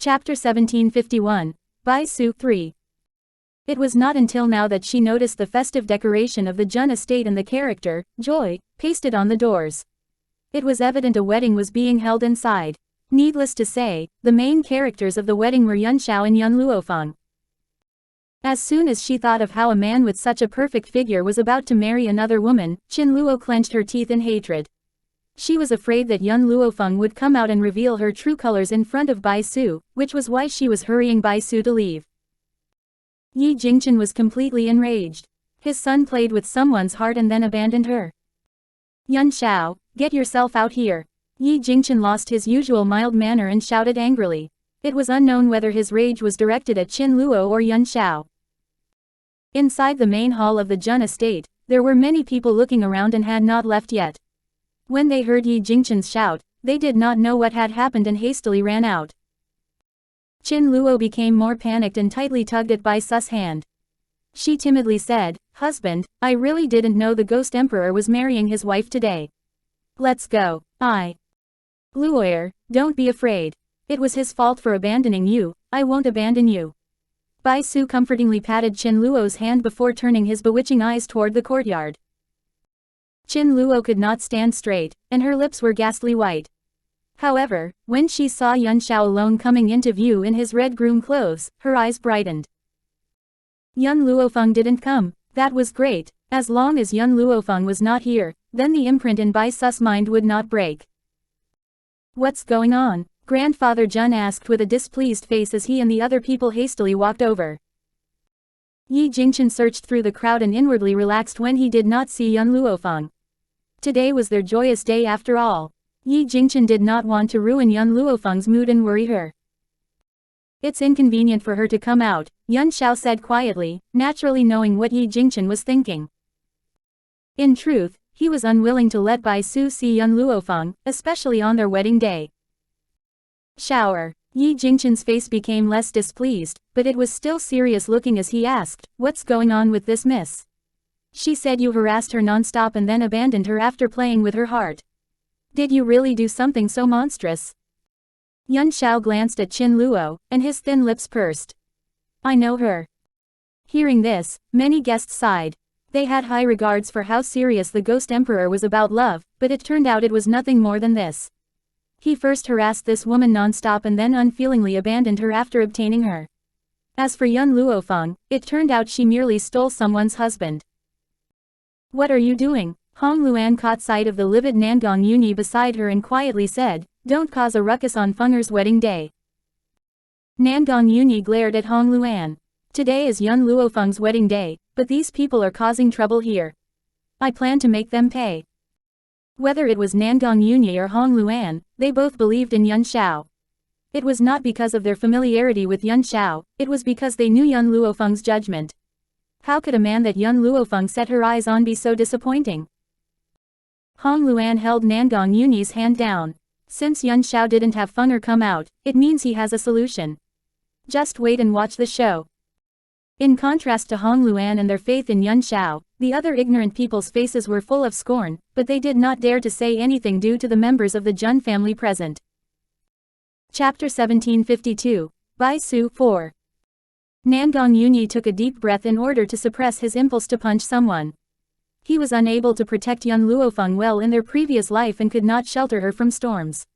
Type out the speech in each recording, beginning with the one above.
Chapter 1751. Bai Su 3. It was not until now that she noticed the festive decoration of the Jun estate and the character, joy, pasted on the doors. It was evident a wedding was being held inside. Needless to say, the main characters of the wedding were Yun Xiao and Yun Luo Feng. As soon as she thought of how a man with such a perfect figure was about to marry another woman, Qin Luo clenched her teeth in hatred. She was afraid that Yun Luo Feng would come out and reveal her true colors in front of Bai Su, which was why she was hurrying Bai Su to leave. Yi Jingchen was completely enraged. His son played with someone's heart and then abandoned her. Yun Xiao, get yourself out here. Yi Jingchen lost his usual mild manner and shouted angrily. It was unknown whether his rage was directed at Qin Luo or Yun Xiao. Inside the main hall of the Jun estate, there were many people looking around and had not left yet. When they heard Yi Jingchen's shout, they did not know what had happened and hastily ran out. Qin Luo became more panicked and tightly tugged at Bai Su's hand. She timidly said, "Husband, I really didn't know the Ghost Emperor was marrying his wife today. Let's go." Luo'er, don't be afraid. It was his fault for abandoning you, I won't abandon you. Bai Su comfortingly patted Qin Luo's hand before turning his bewitching eyes toward the courtyard. Qin Luo could not stand straight, and her lips were ghastly white. However, when she saw Yun Xiao alone coming into view in his red groom clothes, her eyes brightened. Yun Luo Feng didn't come, that was great. As long as Yun Luo Feng was not here, then the imprint in Bai Su's mind would not break. What's going on? Grandfather Jun asked with a displeased face as he and the other people hastily walked over. Yi Jingchen searched through the crowd and inwardly relaxed when he did not see Yun Luo Feng. Today was their joyous day after all. Yi Jingchen did not want to ruin Yun Luo Feng's mood and worry her. It's inconvenient for her to come out, Yun Xiao said quietly, naturally knowing what Yi Jingchen was thinking. In truth, he was unwilling to let Bai Su see Yun Luo Feng, especially on their wedding day. Shower. Yi Jingchen's face became less displeased, but it was still serious looking as he asked, "What's going on with this miss? She said you harassed her non-stop and then abandoned her after playing with her heart. Did you really do something so monstrous?" Yun Xiao glanced at Qin Luo, and his thin lips pursed. "I know her." Hearing this, many guests sighed. They had high regards for how serious the Ghost Emperor was about love, but it turned out it was nothing more than this. He first harassed this woman non-stop and then unfeelingly abandoned her after obtaining her. As for Yun Luo Feng, it turned out she merely stole someone's husband. "What are you doing?" Hong Luan caught sight of the livid Nangong Yunyi beside her and quietly said, "Don't cause a ruckus on Fenger's wedding day." Nangong Yunyi glared at Hong Luan. "Today is Yun Luo Feng's wedding day, but these people are causing trouble here. I plan to make them pay." Whether it was Nangong Yunyi or Hong Luan, they both believed in Yun Xiao. It was not because of their familiarity with Yun Xiao, it was because they knew Yun Luo Feng's judgment. How could a man that Yun Luo Feng set her eyes on be so disappointing? Hong Luan held Nangong Yunyi's hand down. "Since Yun Xiao didn't have Fenger come out, it means he has a solution. Just wait and watch the show." In contrast to Hong Luan and their faith in Yun Xiao, the other ignorant people's faces were full of scorn, but they did not dare to say anything due to the members of the Jun family present. Chapter 1752. Bai Su 4. Nangong Yunyi took a deep breath in order to suppress his impulse to punch someone. He was unable to protect Yun Luo Feng well in their previous life and could not shelter her from storms.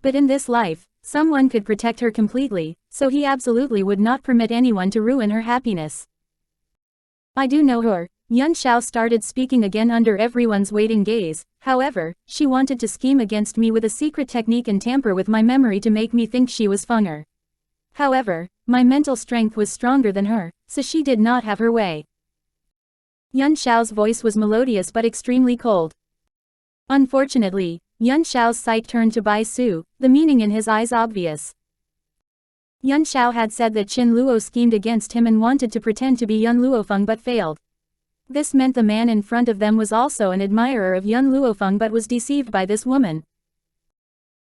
But in this life, someone could protect her completely, so he absolutely would not permit anyone to ruin her happiness. "I do know her." Yun Xiao started speaking again under everyone's waiting gaze. "However, she wanted to scheme against me with a secret technique and tamper with my memory to make me think she was Fenger. However, my mental strength was stronger than her, so she did not have her way." Yun Xiao's voice was melodious but extremely cold. Unfortunately, Yun Xiao's sight turned to Bai Su, the meaning in his eyes obvious. Yun Xiao had said that Qin Luo schemed against him and wanted to pretend to be Yun Luo Feng but failed. This meant the man in front of them was also an admirer of Yun Luo Feng but was deceived by this woman.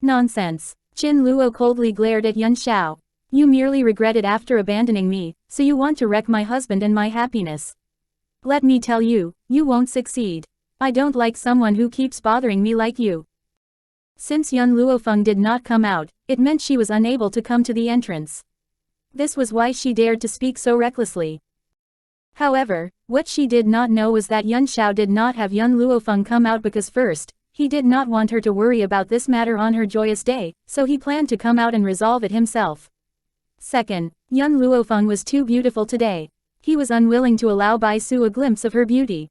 Nonsense. Qin Luo coldly glared at Yun Xiao. "You merely regret it after abandoning me, so you want to wreck my husband and my happiness. Let me tell you, you won't succeed. I don't like someone who keeps bothering me like you." Since young Luo Feng did not come out, it meant she was unable to come to the entrance. This was why she dared to speak so recklessly. However, what she did not know was that Yuan Shao did not have young Luo Feng come out because first, he did not want her to worry about this matter on her joyous day, so he planned to come out and resolve it himself. Second, young Luo Feng was too beautiful today. He was unwilling to allow Bai Su a glimpse of her beauty.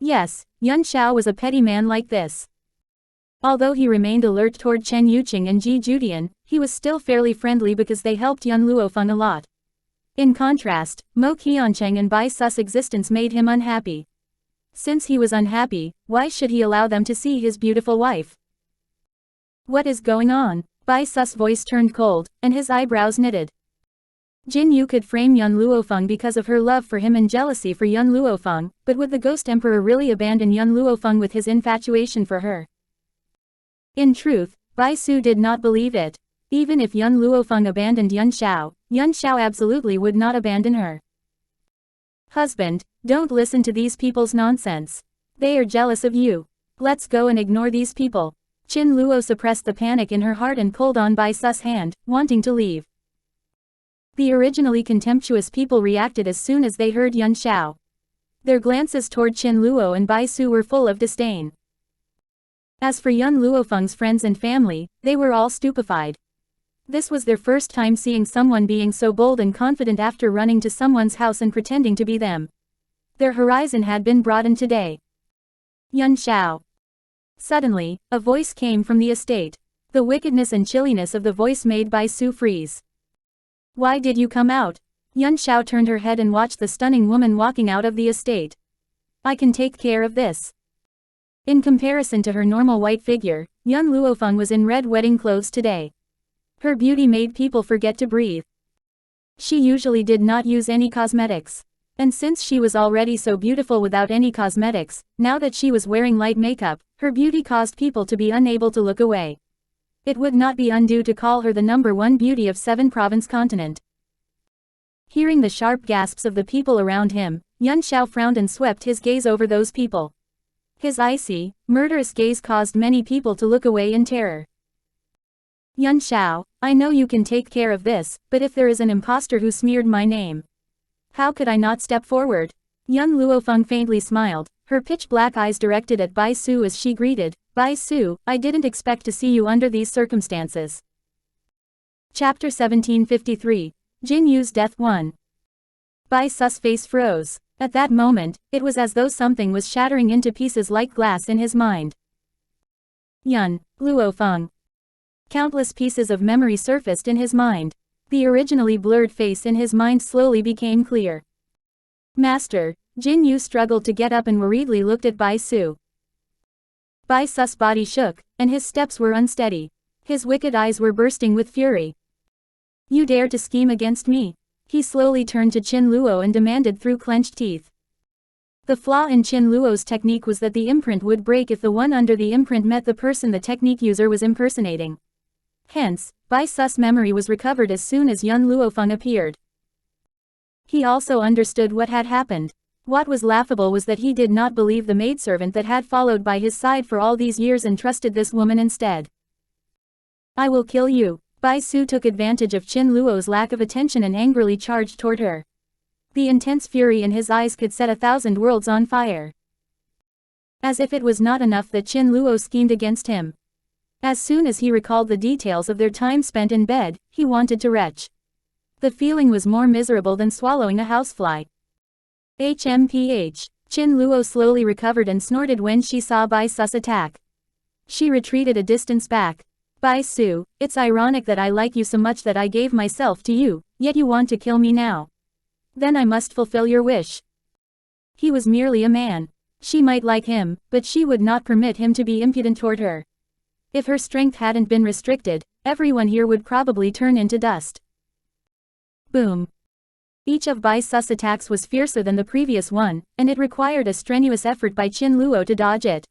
Yes, Yuan Shao was a petty man like this. Although he remained alert toward Chen Yuqing and Ji Judian, he was still fairly friendly because they helped young Luo Feng a lot. In contrast, Mo Qiancheng and Bai Su's existence made him unhappy. Since he was unhappy, why should he allow them to see his beautiful wife? What is going on? Bai Su's voice turned cold, and his eyebrows knitted. Jin Yu could frame young Luo Feng because of her love for him and jealousy for young Luo Feng, but would the Ghost Emperor really abandon young Luo Feng with his infatuation for her? In truth, Bai Su did not believe it. Even if young Luo Feng abandoned Yuan Shao absolutely would not abandon her. Husband, don't listen to these people's nonsense. They are jealous of you. Let's go and ignore these people. Qin Luo suppressed the panic in her heart and pulled on Bai Su's hand, wanting to leave. The originally contemptuous people reacted as soon as they heard Yuan Shao. Their glances toward Qin Luo and Bai Su were full of disdain. As for young Luo Feng's friends and family, they were all stupefied. This was their first time seeing someone being so bold and confident after running to someone's house and pretending to be them. Their horizon had been broadened today. Yuan Shao. Suddenly, a voice came from the estate. The wickedness and chilliness of the voice made Bai Su freeze. Why did you come out? Yuan Shao turned her head and watched the stunning woman walking out of the estate. I can take care of this. In comparison to her normal white figure, young Luo Feng was in red wedding clothes today. Her beauty made people forget to breathe. She usually did not use any cosmetics. And since she was already so beautiful without any cosmetics, now that she was wearing light makeup, her beauty caused people to be unable to look away. It would not be undue to call her the #1 beauty of 7-province continent. Hearing the sharp gasps of the people around him, Yuan Shao frowned and swept his gaze over those people. His icy, murderous gaze caused many people to look away in terror. Yuan Shao, I know you can take care of this, but if there is an impostor who smeared my name, how could I not step forward? Young Luo Feng faintly smiled, her pitch-black eyes directed at Bai Su as she greeted, Bai Su, I didn't expect to see you under these circumstances. Chapter 1753, Jin Yu's Death 1. Bai Su's face froze. At that moment, it was as though something was shattering into pieces like glass in his mind. Yuan, Luo Feng. Countless pieces of memory surfaced in his mind. The originally blurred face in his mind slowly became clear. Master, Jin Yu struggled to get up and worriedly looked at Bai Su. Bai Su's body shook, and his steps were unsteady. His wicked eyes were bursting with fury. You dare to scheme against me? He slowly turned to Qin Luo and demanded through clenched teeth. The flaw in Qin Luo's technique was that the imprint would break if the one under the imprint met the person the technique user was impersonating. Hence, Bai Su's memory was recovered as soon as young Luo Feng appeared. He also understood what had happened. What was laughable was that he did not believe the maidservant that had followed by his side for all these years and trusted this woman instead. I will kill you. Bai Su took advantage of Qin Luo's lack of attention and angrily charged toward her. The intense fury in his eyes could set 1,000 worlds on fire. As if it was not enough that Qin Luo schemed against him. As soon as he recalled the details of their time spent in bed, he wanted to retch. The feeling was more miserable than swallowing a housefly. HMPH. Qin Luo slowly recovered and snorted when she saw Bai Su's attack. She retreated a distance back. Bai Su, it's ironic that I like you so much that I gave myself to you, yet you want to kill me now. Then I must fulfill your wish. He was merely a man. She might like him, but she would not permit him to be impudent toward her. If her strength hadn't been restricted, everyone here would probably turn into dust. Boom. Each of Bai Su's attacks was fiercer than the previous one, and it required a strenuous effort by Qin Luo to dodge it.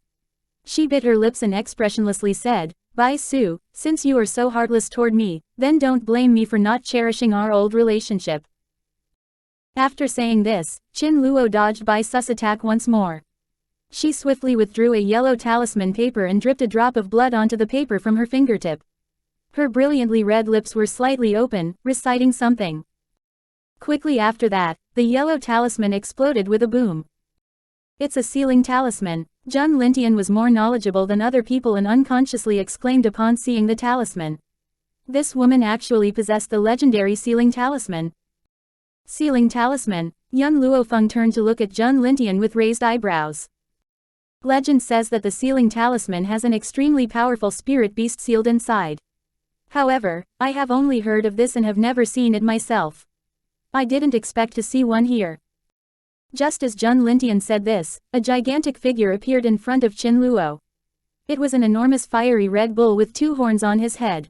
She bit her lips and expressionlessly said, Bai Su, since you are so heartless toward me, then don't blame me for not cherishing our old relationship. After saying this, Qin Luo dodged Bai Su's attack once more. She swiftly withdrew a yellow talisman paper and dripped a drop of blood onto the paper from her fingertip. Her brilliantly red lips were slightly open, reciting something. Quickly after that, the yellow talisman exploded with a boom. It's a sealing talisman. Jun Lintian was more knowledgeable than other people and unconsciously exclaimed upon seeing the talisman. This woman actually possessed the legendary sealing talisman. Sealing talisman. Young Luo Feng turned to look at Jun Lintian with raised eyebrows. Legend says that the sealing talisman has an extremely powerful spirit beast sealed inside. However, I have only heard of this and have never seen it myself. I didn't expect to see one here. Just as Jun Lintian said this, a gigantic figure appeared in front of Qin Luo. It was an enormous fiery red bull with 2 horns on his head.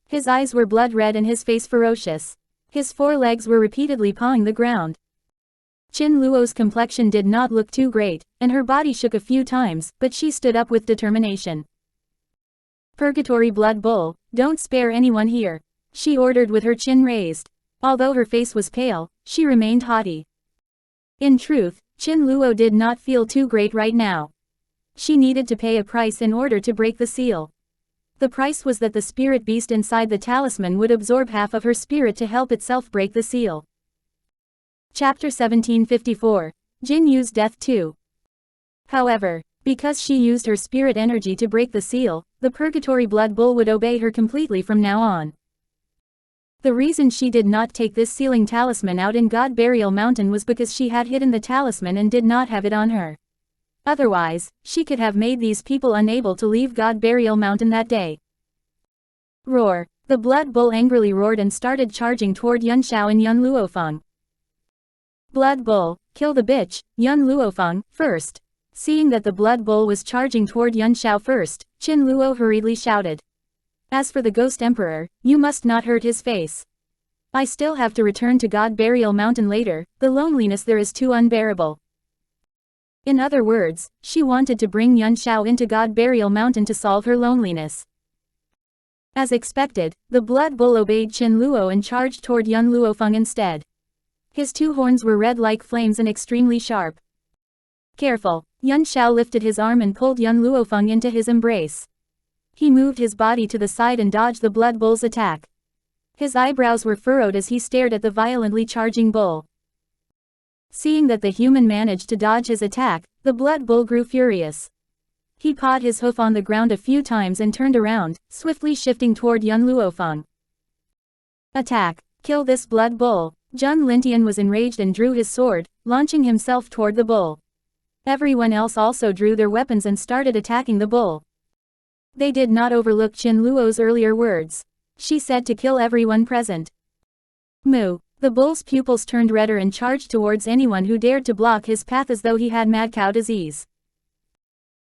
His eyes were blood red and his face ferocious. His 4 legs were repeatedly pawing the ground. Qin Luo's complexion did not look too great, and her body shook a few times, but she stood up with determination. Purgatory Blood Bull, don't spare anyone here, she ordered with her chin raised. Although her face was pale, she remained haughty. In truth, Qin Luo did not feel too great right now. She needed to pay a price in order to break the seal. The price was that the spirit beast inside the talisman would absorb half of her spirit to help itself break the seal. Chapter 1754. Jin Yu's Death too. However, because she used her spirit energy to break the seal, the Purgatory Blood Bull would obey her completely from now on. The reason she did not take this sealing talisman out in God Burial Mountain was because she had hidden the talisman and did not have it on her. Otherwise, she could have made these people unable to leave God Burial Mountain that day. Roar! The Blood Bull angrily roared and started charging toward Yun Xiao and Yun Luofeng. Blood Bull, kill the bitch, Yun Luofeng, first. Seeing that the Blood Bull was charging toward Yun Xiao first, Qin Luo hurriedly shouted. As for the Ghost Emperor, you must not hurt his face. I still have to return to God Burial Mountain later, the loneliness there is too unbearable. In other words, she wanted to bring Yun Xiao into God Burial Mountain to solve her loneliness. As expected, the Blood Bull obeyed Qin Luo and charged toward Yun Luofeng instead. His 2 horns were red like flames and extremely sharp. Careful, Yun Xiao lifted his arm and pulled Yun Luofeng into his embrace. He moved his body to the side and dodged the Blood Bull's attack. His eyebrows were furrowed as he stared at the violently charging bull. Seeing that the human managed to dodge his attack, the Blood Bull grew furious. He pawed his hoof on the ground a few times and turned around, swiftly shifting toward Yun Luofeng. Attack! Kill this Blood Bull! Jun Lintian was enraged and drew his sword, launching himself toward the bull. Everyone else also drew their weapons and started attacking the bull. They did not overlook Qin Luo's earlier words. She said to kill everyone present. Moo! The bull's pupils turned redder and charged towards anyone who dared to block his path as though he had mad cow disease.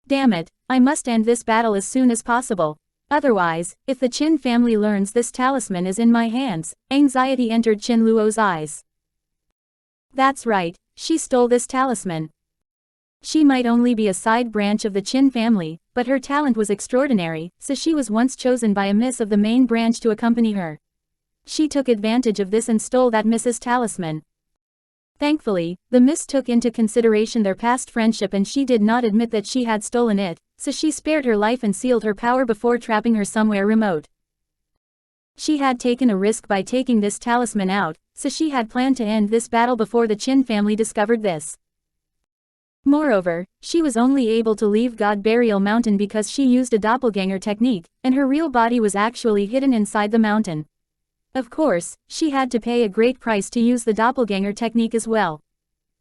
Damn it, I must end this battle as soon as possible. Otherwise, if the Qin family learns this talisman is in my hands, anxiety entered Qin Luo's eyes. That's right, she stole this talisman. She might only be a side branch of the Qin family, but her talent was extraordinary, so she was once chosen by a miss of the main branch to accompany her. She took advantage of this and stole that miss's talisman. Thankfully, the miss took into consideration their past friendship and she did not admit that she had stolen it, so she spared her life and sealed her power before trapping her somewhere remote. She had taken a risk by taking this talisman out, so she had planned to end this battle before the Qin family discovered this. Moreover, she was only able to leave God Burial Mountain because she used a doppelganger technique, and her real body was actually hidden inside the mountain. Of course, she had to pay a great price to use the doppelganger technique as well.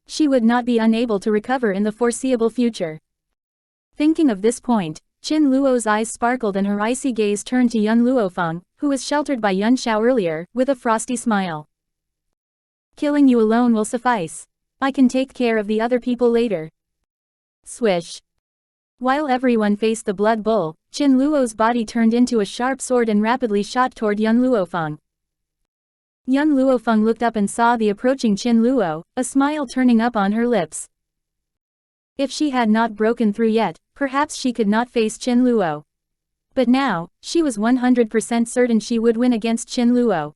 She would not be unable to recover in the foreseeable future. Thinking of this point, Qin Luo's eyes sparkled and her icy gaze turned to Yun Luofeng, who was sheltered by Yun Xiao earlier, with a frosty smile. Killing you alone will suffice. I can take care of the other people later. Swish. While everyone faced the Blood Bull, Qin Luo's body turned into a sharp sword and rapidly shot toward Yun Luofeng. Yun Luofeng looked up and saw the approaching Qin Luo, a smile turning up on her lips. If she had not broken through yet, perhaps she could not face Qin Luo. But now, she was 100% certain she would win against Qin Luo.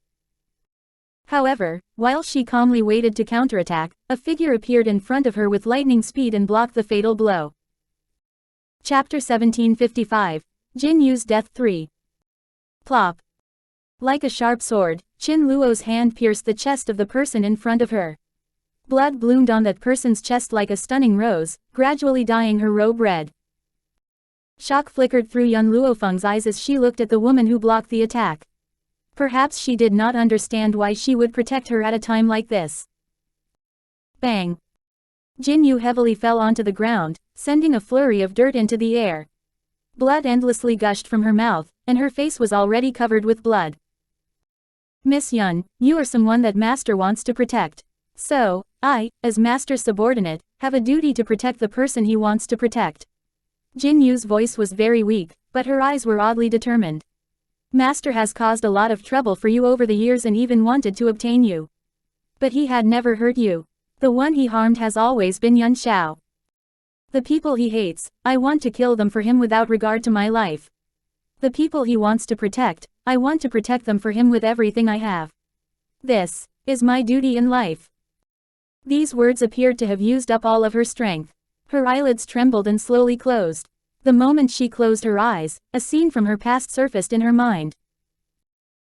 However, while she calmly waited to counterattack, a figure appeared in front of her with lightning speed and blocked the fatal blow. Chapter 1755. Jin Yu's Death 3. Plop. Like a sharp sword, Qin Luo's hand pierced the chest of the person in front of her. Blood bloomed on that person's chest like a stunning rose, gradually dyeing her robe red. Shock flickered through young Luo Feng's eyes as she looked at the woman who blocked the attack. Perhaps she did not understand why she would protect her at a time like this. Bang! Jin Yu heavily fell onto the ground, sending a flurry of dirt into the air. Blood endlessly gushed from her mouth, and her face was already covered with blood. Miss Yun, you are someone that Master wants to protect. So, I, as Master's subordinate, have a duty to protect the person he wants to protect. Jin Yu's voice was very weak, but her eyes were oddly determined. Master has caused a lot of trouble for you over the years and even wanted to obtain you. But he had never hurt you. The one he harmed has always been Yun Xiao. The people he hates, I want to kill them for him without regard to my life. The people he wants to protect, I want to protect them for him with everything I have. This is my duty in life. These words appeared to have used up all of her strength. Her eyelids trembled and slowly closed. The moment she closed her eyes, a scene from her past surfaced in her mind.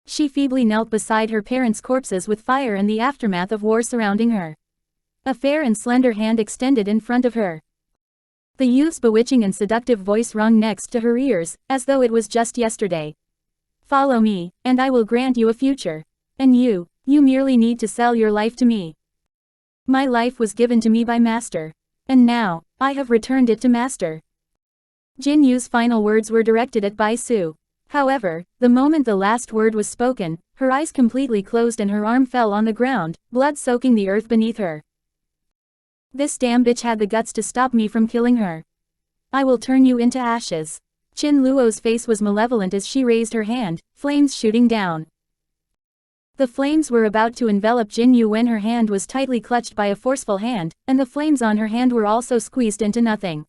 She feebly knelt beside her parents' corpses with fire and the aftermath of war surrounding her. A fair and slender hand extended in front of her. The youth's bewitching and seductive voice rung next to her ears, as though it was just yesterday. Follow me, and I will grant you a future. And you merely need to sell your life to me. My life was given to me by Master. And now, I have returned it to Master. Jin Yu's final words were directed at Bai Su. However, the moment the last word was spoken, her eyes completely closed and her arm fell on the ground, blood soaking the earth beneath her. This damn bitch had the guts to stop me from killing her. I will turn you into ashes. Qin Luo's face was malevolent as she raised her hand, flames shooting down. The flames were about to envelop Jin Yu when her hand was tightly clutched by a forceful hand, and the flames on her hand were also squeezed into nothing.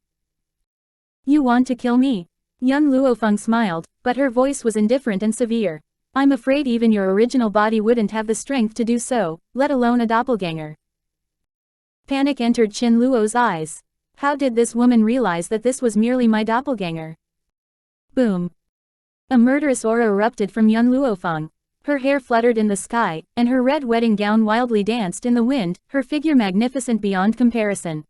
You want to kill me? Young Luo Feng smiled, but her voice was indifferent and severe. I'm afraid even your original body wouldn't have the strength to do so, let alone a doppelganger. Panic entered Qin Luo's eyes. How did this woman realize that this was merely my doppelganger? Boom. A murderous aura erupted from young Luo Feng. Her hair fluttered in the sky, and her red wedding gown wildly danced in the wind, her figure magnificent beyond comparison.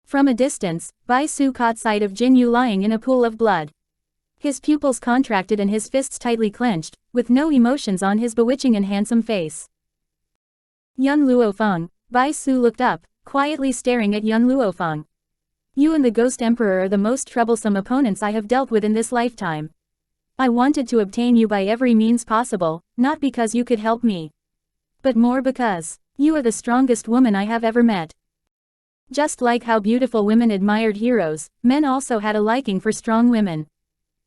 From a distance, Bai Su caught sight of Jin Yu lying in a pool of blood. His pupils contracted and his fists tightly clenched, with no emotions on his bewitching and handsome face. Yun Luo Feng, Bai Su looked up, quietly staring at Yun Luo Feng. You and the Ghost Emperor are the most troublesome opponents I have dealt with in this lifetime. I wanted to obtain you by every means possible, not because you could help me, but more because you are the strongest woman I have ever met. Just like how beautiful women admired heroes, men also had a liking for strong women.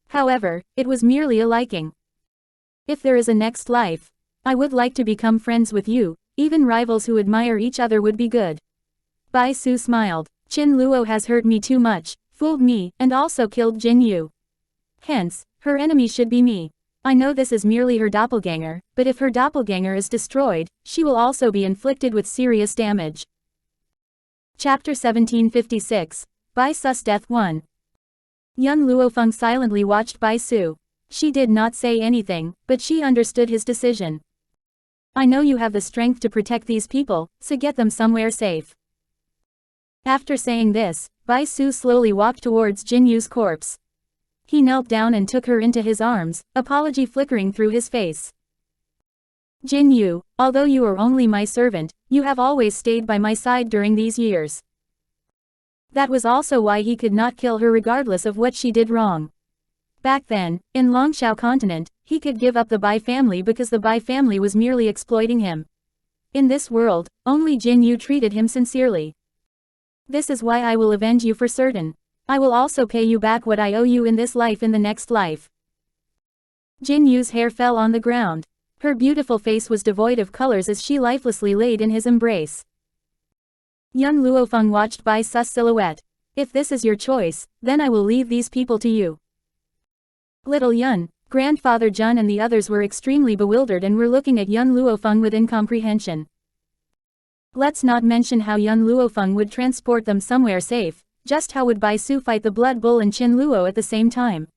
However, it was merely a liking. If there is a next life, I would like to become friends with you, even rivals who admire each other would be good. Bai Su smiled. Qin Luo has hurt me too much, fooled me, and also killed Jin Yu. Hence, her enemy should be me. I know this is merely her doppelganger, but if her doppelganger is destroyed, she will also be inflicted with serious damage. Chapter 1756. Bai Su's Death 1. Young Luo Feng silently watched Bai Su. She did not say anything, but she understood his decision. I know you have the strength to protect these people, so get them somewhere safe. After saying this, Bai Su slowly walked towards Jin Yu's corpse. He knelt down and took her into his arms, apology flickering through his face. Jin Yu, although you are only my servant, you have always stayed by my side during these years. That was also why he could not kill her regardless of what she did wrong. Back then, in Long Xia continent, he could give up the Bai family because the Bai family was merely exploiting him. In this world, only Jin Yu treated him sincerely. This is why I will avenge you for certain. I will also pay you back what I owe you in this life in the next life. Jin Yu's hair fell on the ground. Her beautiful face was devoid of colors as she lifelessly laid in his embrace. Young Luo Feng watched Bai Su's silhouette. If this is your choice, then I will leave these people to you. Little Yun, Grandfather Jun and the others were extremely bewildered and were looking at young Luo Feng with incomprehension. Let's not mention how young Luo Feng would transport them somewhere safe, just how would Bai Su fight the Blood Bull and Qin Luo at the same time?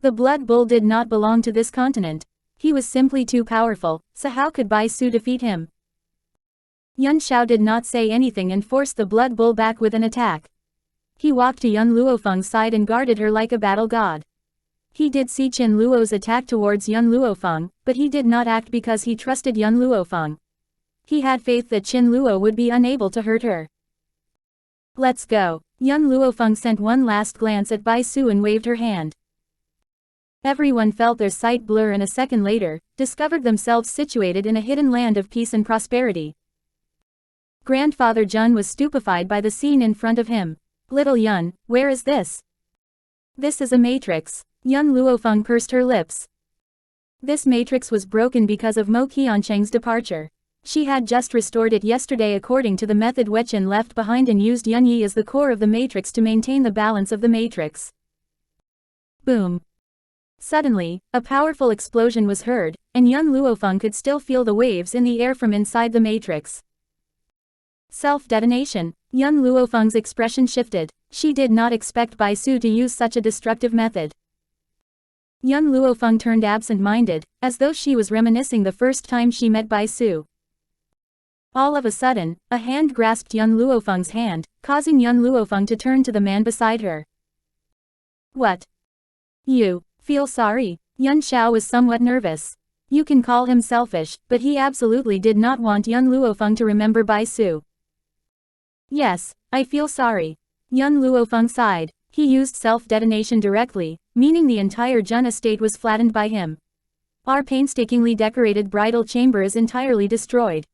The Blood Bull did not belong to this continent. He was simply too powerful, so how could Bai Su defeat him? Yuan Shao did not say anything and forced the Blood Bull back with an attack. He walked to Yun Luofeng's side and guarded her like a battle god. He did see Qin Luo's attack towards Yun Luofeng, but he did not act because he trusted Yun Luofeng. He had faith that Qin Luo would be unable to hurt her. Let's go. Yun Luofeng sent one last glance at Bai Su and waved her hand. Everyone felt their sight blur and a second later, discovered themselves situated in a hidden land of peace and prosperity. Grandfather Jun was stupefied by the scene in front of him. Little Yun, where is this? This is a matrix. Yun Luofeng pursed her lips. This matrix was broken because of Mo Qiancheng's departure. She had just restored it yesterday according to the method Wechen left behind and used Yun Yi as the core of the matrix to maintain the balance of the matrix. Boom. Suddenly, a powerful explosion was heard, and Yun Luofeng could still feel the waves in the air from inside the matrix. Self-detonation. Yun Luofeng's expression shifted. She did not expect Bai Su to use such a destructive method. Yun Luofeng turned absent-minded, as though she was reminiscing the first time she met Bai Su. All of a sudden, a hand grasped Yun Luofeng's hand, causing Yun Luofeng to turn to the man beside her. What? You feel sorry? Yuan Shao was somewhat nervous. You can call him selfish, but he absolutely did not want Yun Luofeng to remember Bai Su. Yes, I feel sorry. Yun Luofeng sighed. He used self-detonation directly, meaning the entire Jun estate was flattened by him. Our painstakingly decorated bridal chamber is entirely destroyed.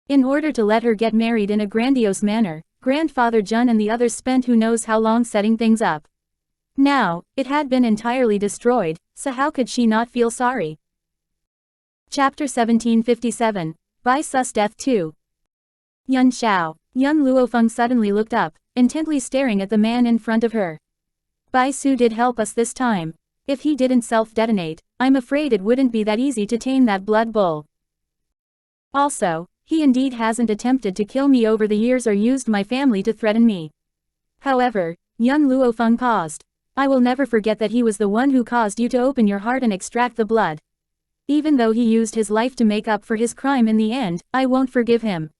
In order to let her get married in a grandiose manner, Grandfather Jun and the others spent who knows how long setting things up. Now, it had been entirely destroyed, so how could she not feel sorry? Chapter 1757, Bai Su's Death 2. Yuan Shao. Yun Luofeng suddenly looked up, intently staring at the man in front of her. Bai Su did help us this time. If he didn't self-detonate, I'm afraid it wouldn't be that easy to tame that blood bull. Also, he indeed hasn't attempted to kill me over the years or used my family to threaten me. However, Yun Luofeng paused. I will never forget that he was the one who caused you to open your heart and extract the blood. Even though he used his life to make up for his crime in the end, I won't forgive him.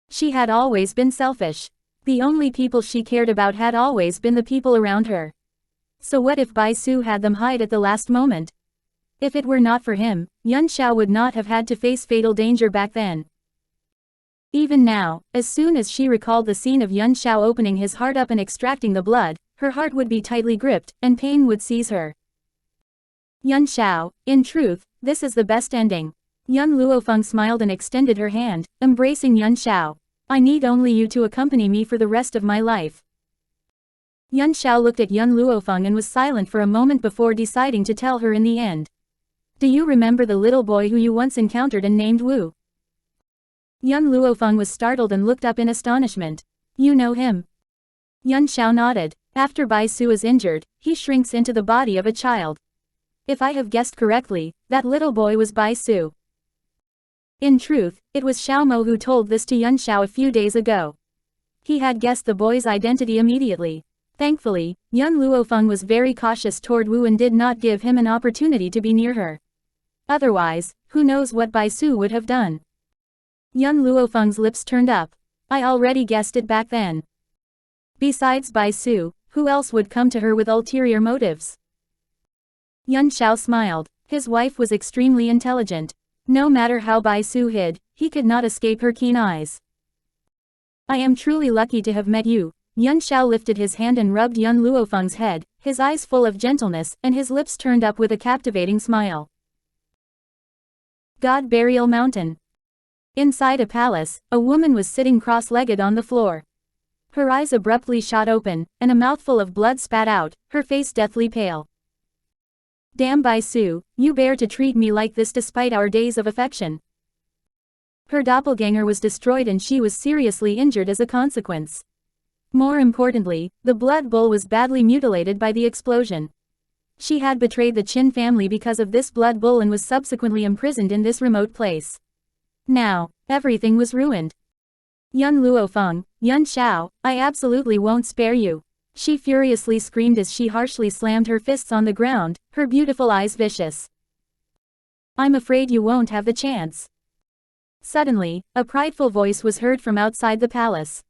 She had always been selfish. The only people she cared about had always been the people around her. So what if Bai Su had them hide at the last moment? If it were not for him, Yuan Shao would not have had to face fatal danger back then. Even now, as soon as she recalled the scene of Yuan Shao opening his heart up and extracting the blood, her heart would be tightly gripped, and pain would seize her. Yuan Shao, in truth, this is the best ending. Yun Luofeng smiled and extended her hand, embracing Yuan Shao. I need only you to accompany me for the rest of my life. Yuan Shao looked at Yun Luofeng and was silent for a moment before deciding to tell her in the end. Do you remember the little boy who you once encountered and named Wu? Yun Luofeng was startled and looked up in astonishment. You know him? Yuan Shao nodded. After Bai Su is injured, he shrinks into the body of a child. If I have guessed correctly, that little boy was Bai Su. In truth, it was Xiao Mo who told this to Yuan Shao a few days ago. He had guessed the boy's identity immediately. Thankfully, Yun Luofeng was very cautious toward Wu and did not give him an opportunity to be near her. Otherwise, who knows what Bai Su would have done. Yun Luofeng's lips turned up. I already guessed it back then. Besides Bai Su, who else would come to her with ulterior motives? Yuan Shao smiled. His wife was extremely intelligent. No matter how Bai Su hid, he could not escape her keen eyes. I am truly lucky to have met you. Yuan Shao lifted his hand and rubbed Yun Luofeng's head, his eyes full of gentleness, and his lips turned up with a captivating smile. God Burial Mountain. Inside a palace, a woman was sitting cross-legged on the floor. Her eyes abruptly shot open, and a mouthful of blood spat out, her face deathly pale. Damn Bai Su, you dare to treat me like this despite our days of affection. Her doppelganger was destroyed and she was seriously injured as a consequence. More importantly, the blood bull was badly mutilated by the explosion. She had betrayed the Qin family because of this blood bull and was subsequently imprisoned in this remote place. Now, everything was ruined. Yun Luo Feng, Yun Xiao, I absolutely won't spare you. She furiously screamed as she harshly slammed her fists on the ground, her beautiful eyes vicious. I'm afraid you won't have the chance. Suddenly, a prideful voice was heard from outside the palace.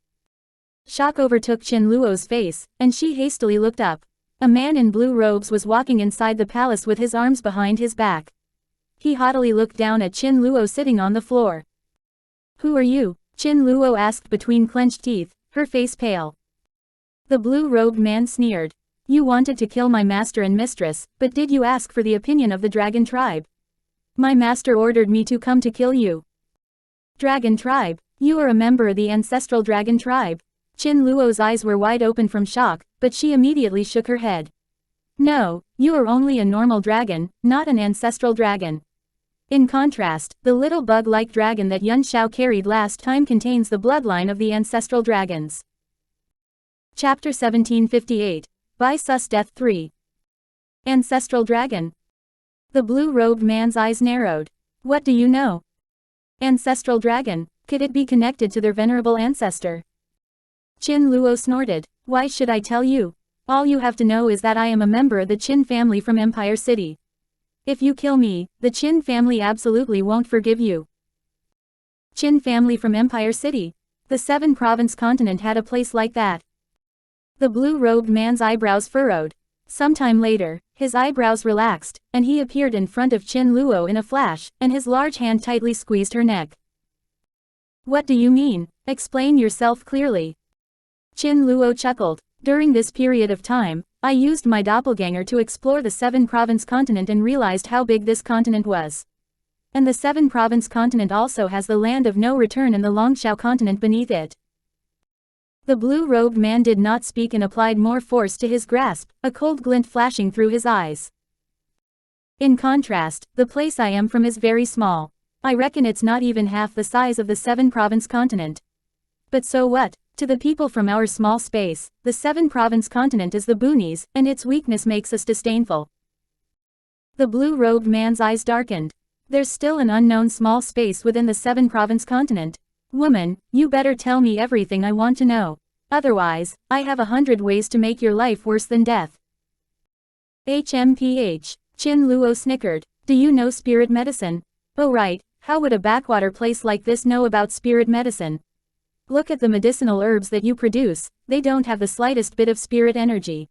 Shock overtook Qin Luo's face, and she hastily looked up. A man in blue robes was walking inside the palace with his arms behind his back. He haughtily looked down at Qin Luo sitting on the floor. Who are you? Qin Luo asked between clenched teeth, her face pale. The blue-robed man sneered. You wanted to kill my master and mistress, but did you ask for the opinion of the dragon tribe? My master ordered me to come to kill you. Dragon tribe? You are a member of the ancestral dragon tribe. Qin Luo's eyes were wide open from shock, but she immediately shook her head. No, you are only a normal dragon, not an ancestral dragon. In contrast, the little bug-like dragon that Yun Xiao carried last time contains the bloodline of the ancestral dragons. Chapter 1758, By Sus Death 3. Ancestral Dragon. The blue-robed man's eyes narrowed. What do you know? Ancestral Dragon, could it be connected to their venerable ancestor? Qin Luo snorted. Why should I tell you? All you have to know is that I am a member of the Qin family from Empire City. If you kill me, the Qin family absolutely won't forgive you. Qin family from Empire City? The seven-province continent had a place like that. The blue-robed man's eyebrows furrowed. Sometime later, his eyebrows relaxed, and he appeared in front of Qin Luo in a flash, and his large hand tightly squeezed her neck. What do you mean? Explain yourself clearly. Qin Luo chuckled. During this period of time, I used my doppelganger to explore the seven-province continent and realized how big this continent was. And the seven-province continent also has the land of no return and the Long Xia continent beneath it. The blue-robed man did not speak and applied more force to his grasp, a cold glint flashing through his eyes. In contrast, the place I am from is very small. I reckon it's not even half the size of the seven-province continent. But so what? To the people from our small space, the seven-province continent is the boonies, and its weakness makes us disdainful. The blue-robed man's eyes darkened. There's still an unknown small space within the seven-province continent. Woman, you better tell me everything I want to know. Otherwise, I have 100 ways to make your life worse than death. HMPH. Qin Luo snickered. Do you know spirit medicine? Oh right, how would a backwater place like this know about spirit medicine? Look at the medicinal herbs that you produce, they don't have the slightest bit of spirit energy.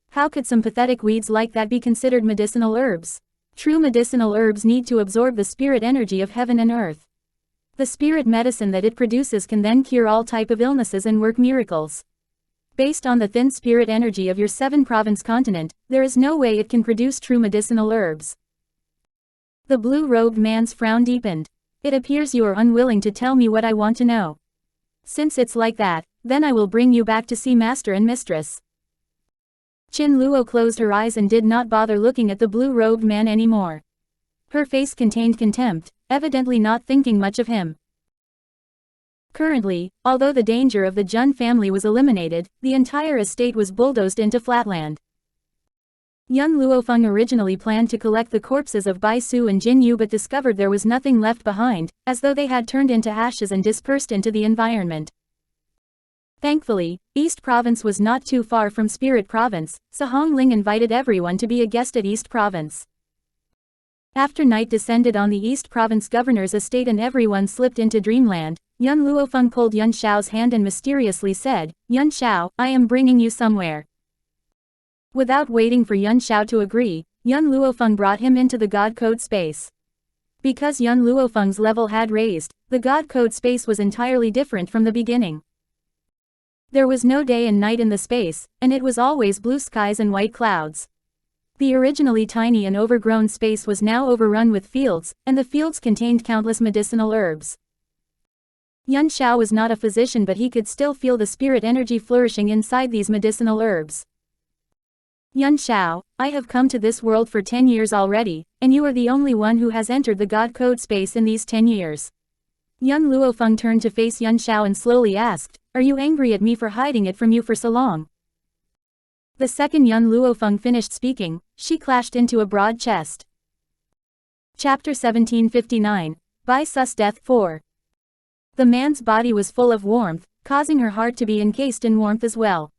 How could some pathetic weeds like that be considered medicinal herbs? True medicinal herbs need to absorb the spirit energy of heaven and earth. The spirit medicine that it produces can then cure all type of illnesses and work miracles. Based on the thin spirit energy of your seven-province continent, there is no way it can produce true medicinal herbs. The blue-robed man's frown deepened. It appears you are unwilling to tell me what I want to know. Since it's like that, then I will bring you back to see master and mistress. Qin Luo closed her eyes and did not bother looking at the blue-robed man anymore. Her face contained contempt, evidently not thinking much of him. Currently, although the danger of the Jun family was eliminated, the entire estate was bulldozed into flatland. Yun Luo Feng originally planned to collect the corpses of Bai Su and Jin Yu but discovered there was nothing left behind, as though they had turned into ashes and dispersed into the environment. Thankfully, East Province was not too far from Spirit Province, so Hong Ling invited everyone to be a guest at East Province. After night descended on the East Province governor's estate and everyone slipped into dreamland, Yun Luo Feng pulled Yun Xiao's hand and mysteriously said, Yun Xiao, I am bringing you somewhere. Without waiting for Yun Xiao to agree, Yun Luo Feng brought him into the God Code space. Because Yun Luo Feng's level had raised, the God Code space was entirely different from the beginning. There was no day and night in the space, and it was always blue skies and white clouds. The originally tiny and overgrown space was now overrun with fields, and the fields contained countless medicinal herbs. Yun Xiao was not a physician but he could still feel the spirit energy flourishing inside these medicinal herbs. Yun Xiao, I have come to this world for 10 years already, and you are the only one who has entered the God Code space in these 10 years. Yun Luo Feng turned to face Yun Xiao and slowly asked, Are you angry at me for hiding it from you for so long? The second Yun Luo Feng finished speaking, she clashed into a broad chest. Chapter 1759, By Sus Death 4. The man's body was full of warmth, causing her heart to be encased in warmth as well.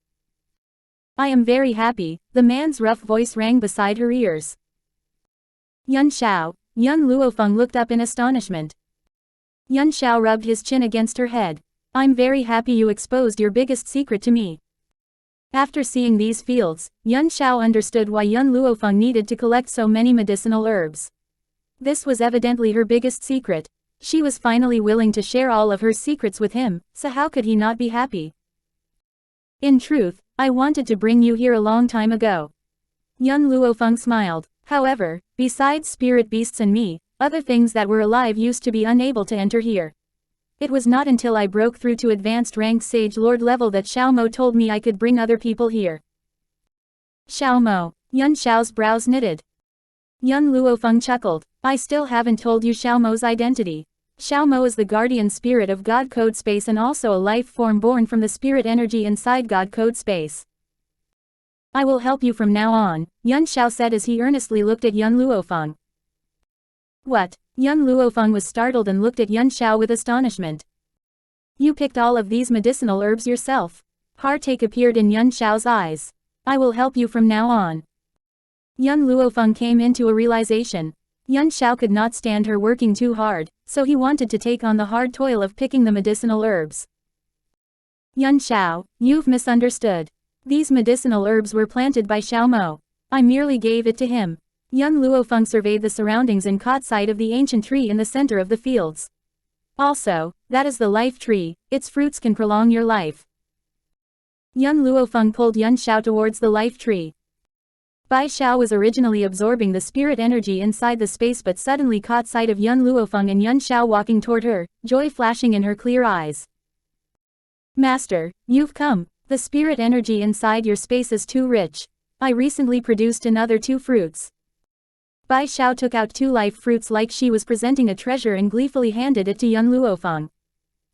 I am very happy, the man's rough voice rang beside her ears. Yun Xiao, Yun Luo Feng looked up in astonishment. Yun Xiao rubbed his chin against her head. I'm very happy you exposed your biggest secret to me. After seeing these fields, Yun Xiao understood why Yun Luo Feng needed to collect so many medicinal herbs. This was evidently her biggest secret. She was finally willing to share all of her secrets with him, so how could he not be happy? In truth, I wanted to bring you here a long time ago. Yun Luo Feng smiled. However, besides spirit beasts and me, other things that were alive used to be unable to enter here. It was not until I broke through to advanced rank Sage Lord level that Xiao Mo told me I could bring other people here. Xiao Mo. Yun Xiao's brows knitted. Yun Luo Feng chuckled. I still haven't told you Xiao Mo's identity. Xiao Mo is the guardian spirit of God Code Space and also a life form born from the spirit energy inside God Code Space. I will help you from now on, Yun Xiao said as he earnestly looked at Yun Luo Feng. What? Yun Luo Feng was startled and looked at Yun Xiao with astonishment. You picked all of these medicinal herbs yourself. Heartache appeared in Yun Xiao's eyes. I will help you from now on. Yun Luo Feng came into a realization. Yun Xiao could not stand her working too hard, so he wanted to take on the hard toil of picking the medicinal herbs. Yun Xiao, you've misunderstood. These medicinal herbs were planted by Xiao Mo. I merely gave it to him. Yun Luo Feng surveyed the surroundings and caught sight of the ancient tree in the center of the fields. Also, that is the life tree, its fruits can prolong your life. Yun Luo Feng pulled Yun Xiao towards the life tree. Bai Xiao was originally absorbing the spirit energy inside the space but suddenly caught sight of Yun Luo Feng and Yun Xiao walking toward her, joy flashing in her clear eyes. Master, you've come. The spirit energy inside your space is too rich. I recently produced another 2 fruits. Bai Xiao took out 2 life fruits like she was presenting a treasure and gleefully handed it to Yun Luo Feng.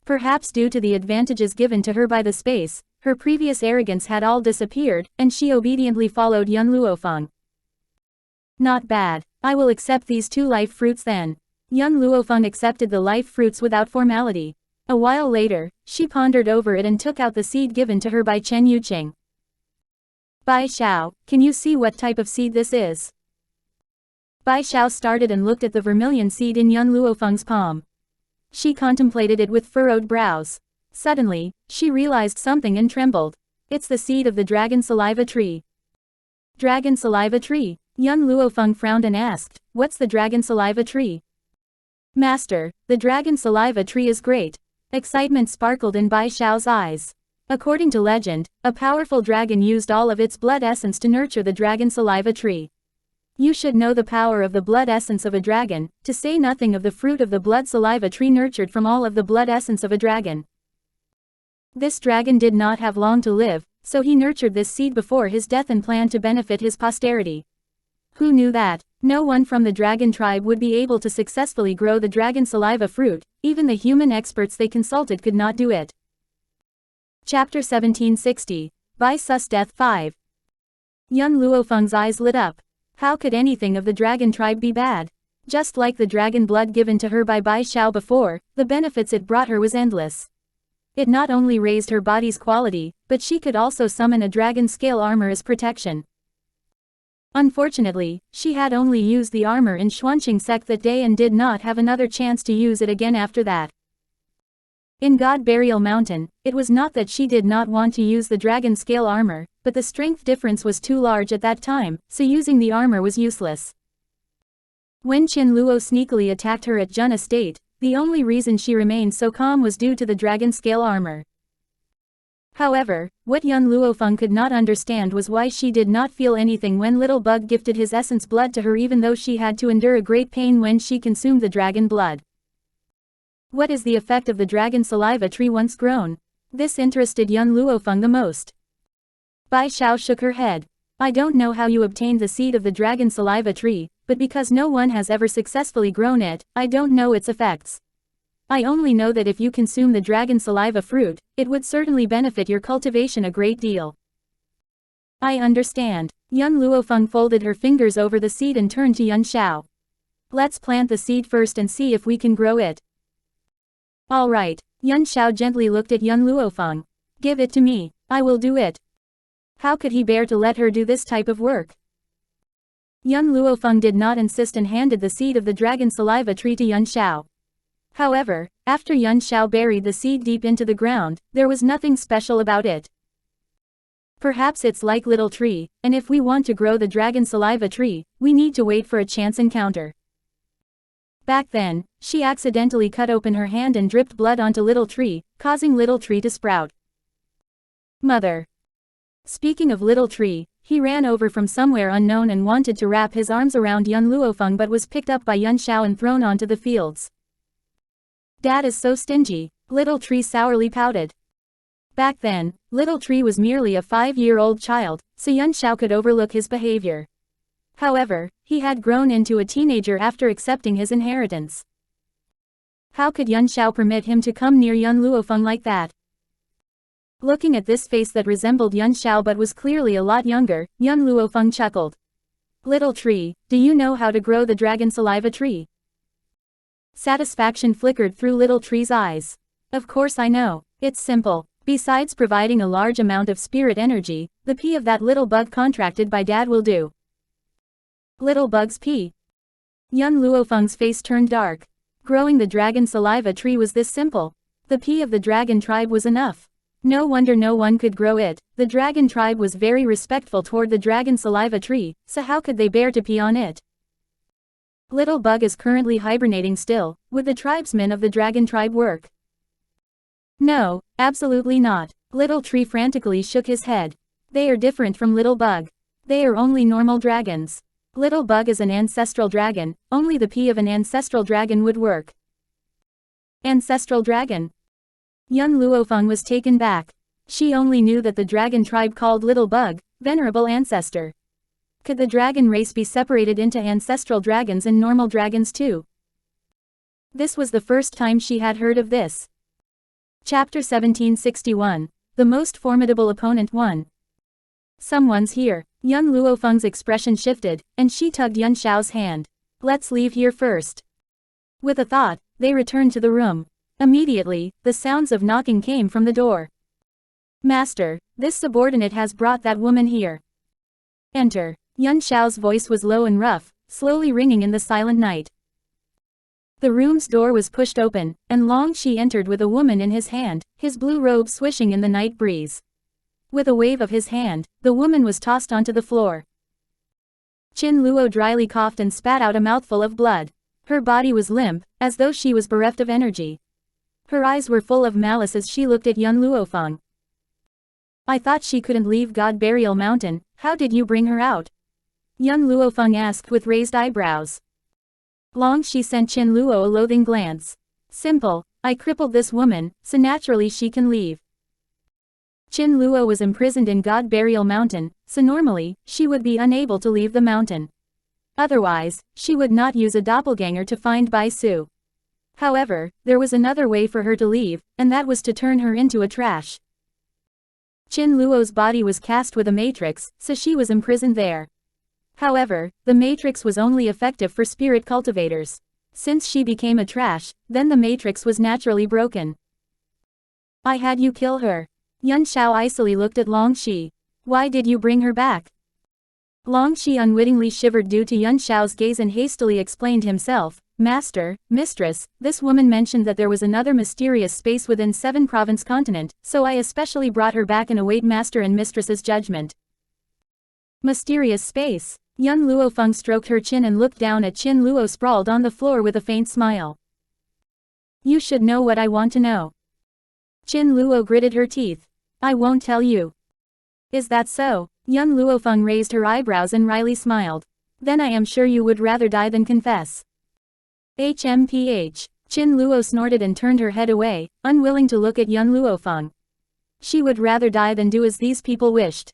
Perhaps due to the advantages given to her by the space, her previous arrogance had all disappeared, and she obediently followed Yun Luo Feng. Not bad. I will accept these 2 life fruits then. Yun Luo Feng accepted the life fruits without formality. A while later, she pondered over it and took out the seed given to her by Chen Yuqing. Bai Xiao, can you see what type of seed this is? Bai Xiao started and looked at the vermilion seed in Yun Luo Feng's palm. She contemplated it with furrowed brows. Suddenly, she realized something and trembled. It's the seed of the dragon saliva tree. Dragon saliva tree? Yun Luo Feng frowned and asked, what's the dragon saliva tree? Master, the dragon saliva tree is great. Excitement sparkled in Bai Xiao's eyes. According to legend, a powerful dragon used all of its blood essence to nurture the dragon saliva tree. You should know the power of the blood essence of a dragon, to say nothing of the fruit of the blood saliva tree nurtured from all of the blood essence of a dragon. This dragon did not have long to live, so he nurtured this seed before his death and planned to benefit his posterity. Who knew that? No one from the dragon tribe would be able to successfully grow the dragon saliva fruit, even the human experts they consulted could not do it. Chapter 1760. Bai Sus Death 5. Yun Luo Feng's eyes lit up. How could anything of the dragon tribe be bad? Just like the dragon blood given to her by Bai Xiao before, the benefits it brought her was endless. It not only raised her body's quality, but she could also summon a dragon scale armor as protection. Unfortunately, she had only used the armor in Xuanqing sect that day and did not have another chance to use it again after that. In God Burial Mountain, it was not that she did not want to use the dragon scale armor, but the strength difference was too large at that time, so using the armor was useless. When Qin Luo sneakily attacked her at Jun Estate, the only reason she remained so calm was due to the dragon scale armor. However, what Yun Luo Feng could not understand was why she did not feel anything when Little Bug gifted his essence blood to her even though she had to endure a great pain when she consumed the dragon blood. What is the effect of the dragon saliva tree once grown? This interested Yun Luo Feng the most. Bai Xiao shook her head. I don't know how you obtained the seed of the dragon saliva tree, but because no one has ever successfully grown it, I don't know its effects. I only know that if you consume the dragon saliva fruit, it would certainly benefit your cultivation a great deal. I understand. Yun Luo Feng folded her fingers over the seed and turned to Yun Xiao. Let's plant the seed first and see if we can grow it. All right. Yuan Xiao gently looked at young Luo Feng. Give it to me, I will do it. How could he bear to let her do this type of work? Young Luo Feng did not insist and handed the seed of the dragon saliva tree to Yuan Xiao. However, after Yuan Xiao buried the seed deep into the ground, there was nothing special about it. Perhaps it's like little tree, and if we want to grow the dragon saliva tree, we need to wait for a chance encounter. Back then, she accidentally cut open her hand and dripped blood onto little tree, causing little tree to sprout. Mother. Speaking of little tree, he ran over from somewhere unknown and wanted to wrap his arms around young Luo Feng but was picked up by Yuan Xiao and thrown onto the fields. Dad is so stingy, little tree sourly pouted. Back then, little tree was merely a 5-year-old child, so Yuan Xiao could overlook his behavior. However, he had grown into a teenager after accepting his inheritance. How could Yuan Xiao permit him to come near young Luo Feng like that? Looking at this face that resembled Yuan Xiao but was clearly a lot younger, young Luo Feng chuckled. Little tree, do you know how to grow the dragon saliva tree? Satisfaction flickered through little tree's eyes. Of course I know, it's simple. Besides providing a large amount of spirit energy, the pee of that little bug contracted by Dad will do. Little bug's pee. Young Luo Feng's face turned dark. Growing the dragon saliva tree was this simple. The pee of the dragon tribe was enough. No wonder no one could grow it. The dragon tribe was very respectful toward the dragon saliva tree, so how could they bear to pee on it? Little bug is currently hibernating still. Would the tribesmen of the dragon tribe work? No, absolutely not. Little tree frantically shook his head. They are different from little bug. They are only normal dragons. Little bug is an ancestral dragon, only the pee of an ancestral dragon would work. Ancestral dragon? Young Luo Feng was taken back. She only knew that the dragon tribe called Little Bug, venerable ancestor. Could the dragon race be separated into ancestral dragons and normal dragons too? This was the first time she had heard of this. Chapter 1761. The Most Formidable Opponent 1. Someone's here. Young Luo Feng's expression shifted, and she tugged Yuan Xiao's hand. Let's leave here first. With a thought, they returned to the room. Immediately, the sounds of knocking came from the door. Master, this subordinate has brought that woman here. Enter. Yuan Xiao's voice was low and rough, slowly ringing in the silent night. The room's door was pushed open, and Long Xia entered with a woman in his hand, his blue robe swishing in the night breeze. With a wave of his hand, the woman was tossed onto the floor. Qin Luo dryly coughed and spat out a mouthful of blood. Her body was limp, as though she was bereft of energy. Her eyes were full of malice as she looked at young Luo Feng. I thought she couldn't leave God Burial Mountain, how did you bring her out? Young Luo Feng asked with raised eyebrows. Long Xia sent Qin Luo a loathing glance. Simple, I crippled this woman, so naturally she can leave. Qin Luo was imprisoned in God Burial Mountain, so normally, she would be unable to leave the mountain. Otherwise, she would not use a doppelganger to find Bai Su. However, there was another way for her to leave, and that was to turn her into a trash. Qin Luo's body was cast with a matrix, so she was imprisoned there. However, the matrix was only effective for spirit cultivators. Since she became a trash, then the matrix was naturally broken. I had you kill her. Yuan Xiao icily looked at Long Xia. Why did you bring her back? Long Xia unwittingly shivered due to Yuan Xiao's gaze and hastily explained himself. Master, mistress, this woman mentioned that there was another mysterious space within 7 province continent, so I especially brought her back and await master and mistress's judgment. Mysterious space. Young Luo Feng stroked her chin and looked down at Qin Luo sprawled on the floor with a faint smile. You should know what I want to know. Qin Luo gritted her teeth. I won't tell you. Is that so? Young Luo Feng raised her eyebrows and wryly smiled. Then I am sure you would rather die than confess. HMPH. Qin Luo snorted and turned her head away, unwilling to look at young Luo Feng. She would rather die than do as these people wished.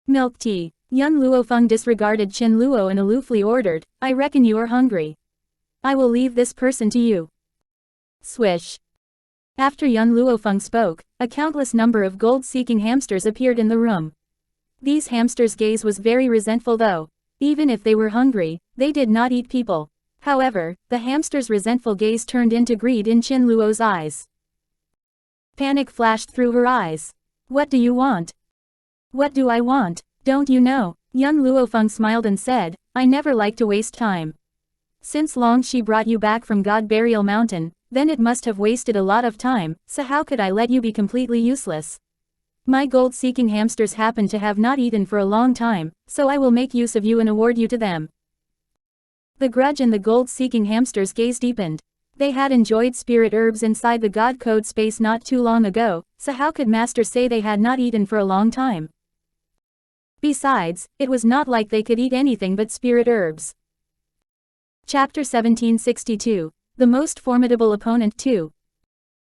Milk tea. Young Luo Feng disregarded Qin Luo and aloofly ordered, I reckon you are hungry. I will leave this person to you. Swish. After young Luo Feng spoke, a countless number of gold-seeking hamsters appeared in the room. These hamsters' gaze was very resentful though. Even if they were hungry, they did not eat people. However, the hamsters' resentful gaze turned into greed in Qin Luo's eyes. Panic flashed through her eyes. What do you want? What do I want? Don't you know? Young Luo Feng smiled and said, I never like to waste time. Since Long Xia brought you back from God Burial Mountain, then it must have wasted a lot of time, so how could I let you be completely useless? My gold-seeking hamsters happen to have not eaten for a long time, so I will make use of you and award you to them. The grudge and the gold-seeking hamsters' gaze deepened. They had enjoyed spirit herbs inside the God Code space not too long ago, so how could Master say they had not eaten for a long time? Besides, it was not like they could eat anything but spirit herbs. Chapter 1762. The Most Formidable Opponent 2.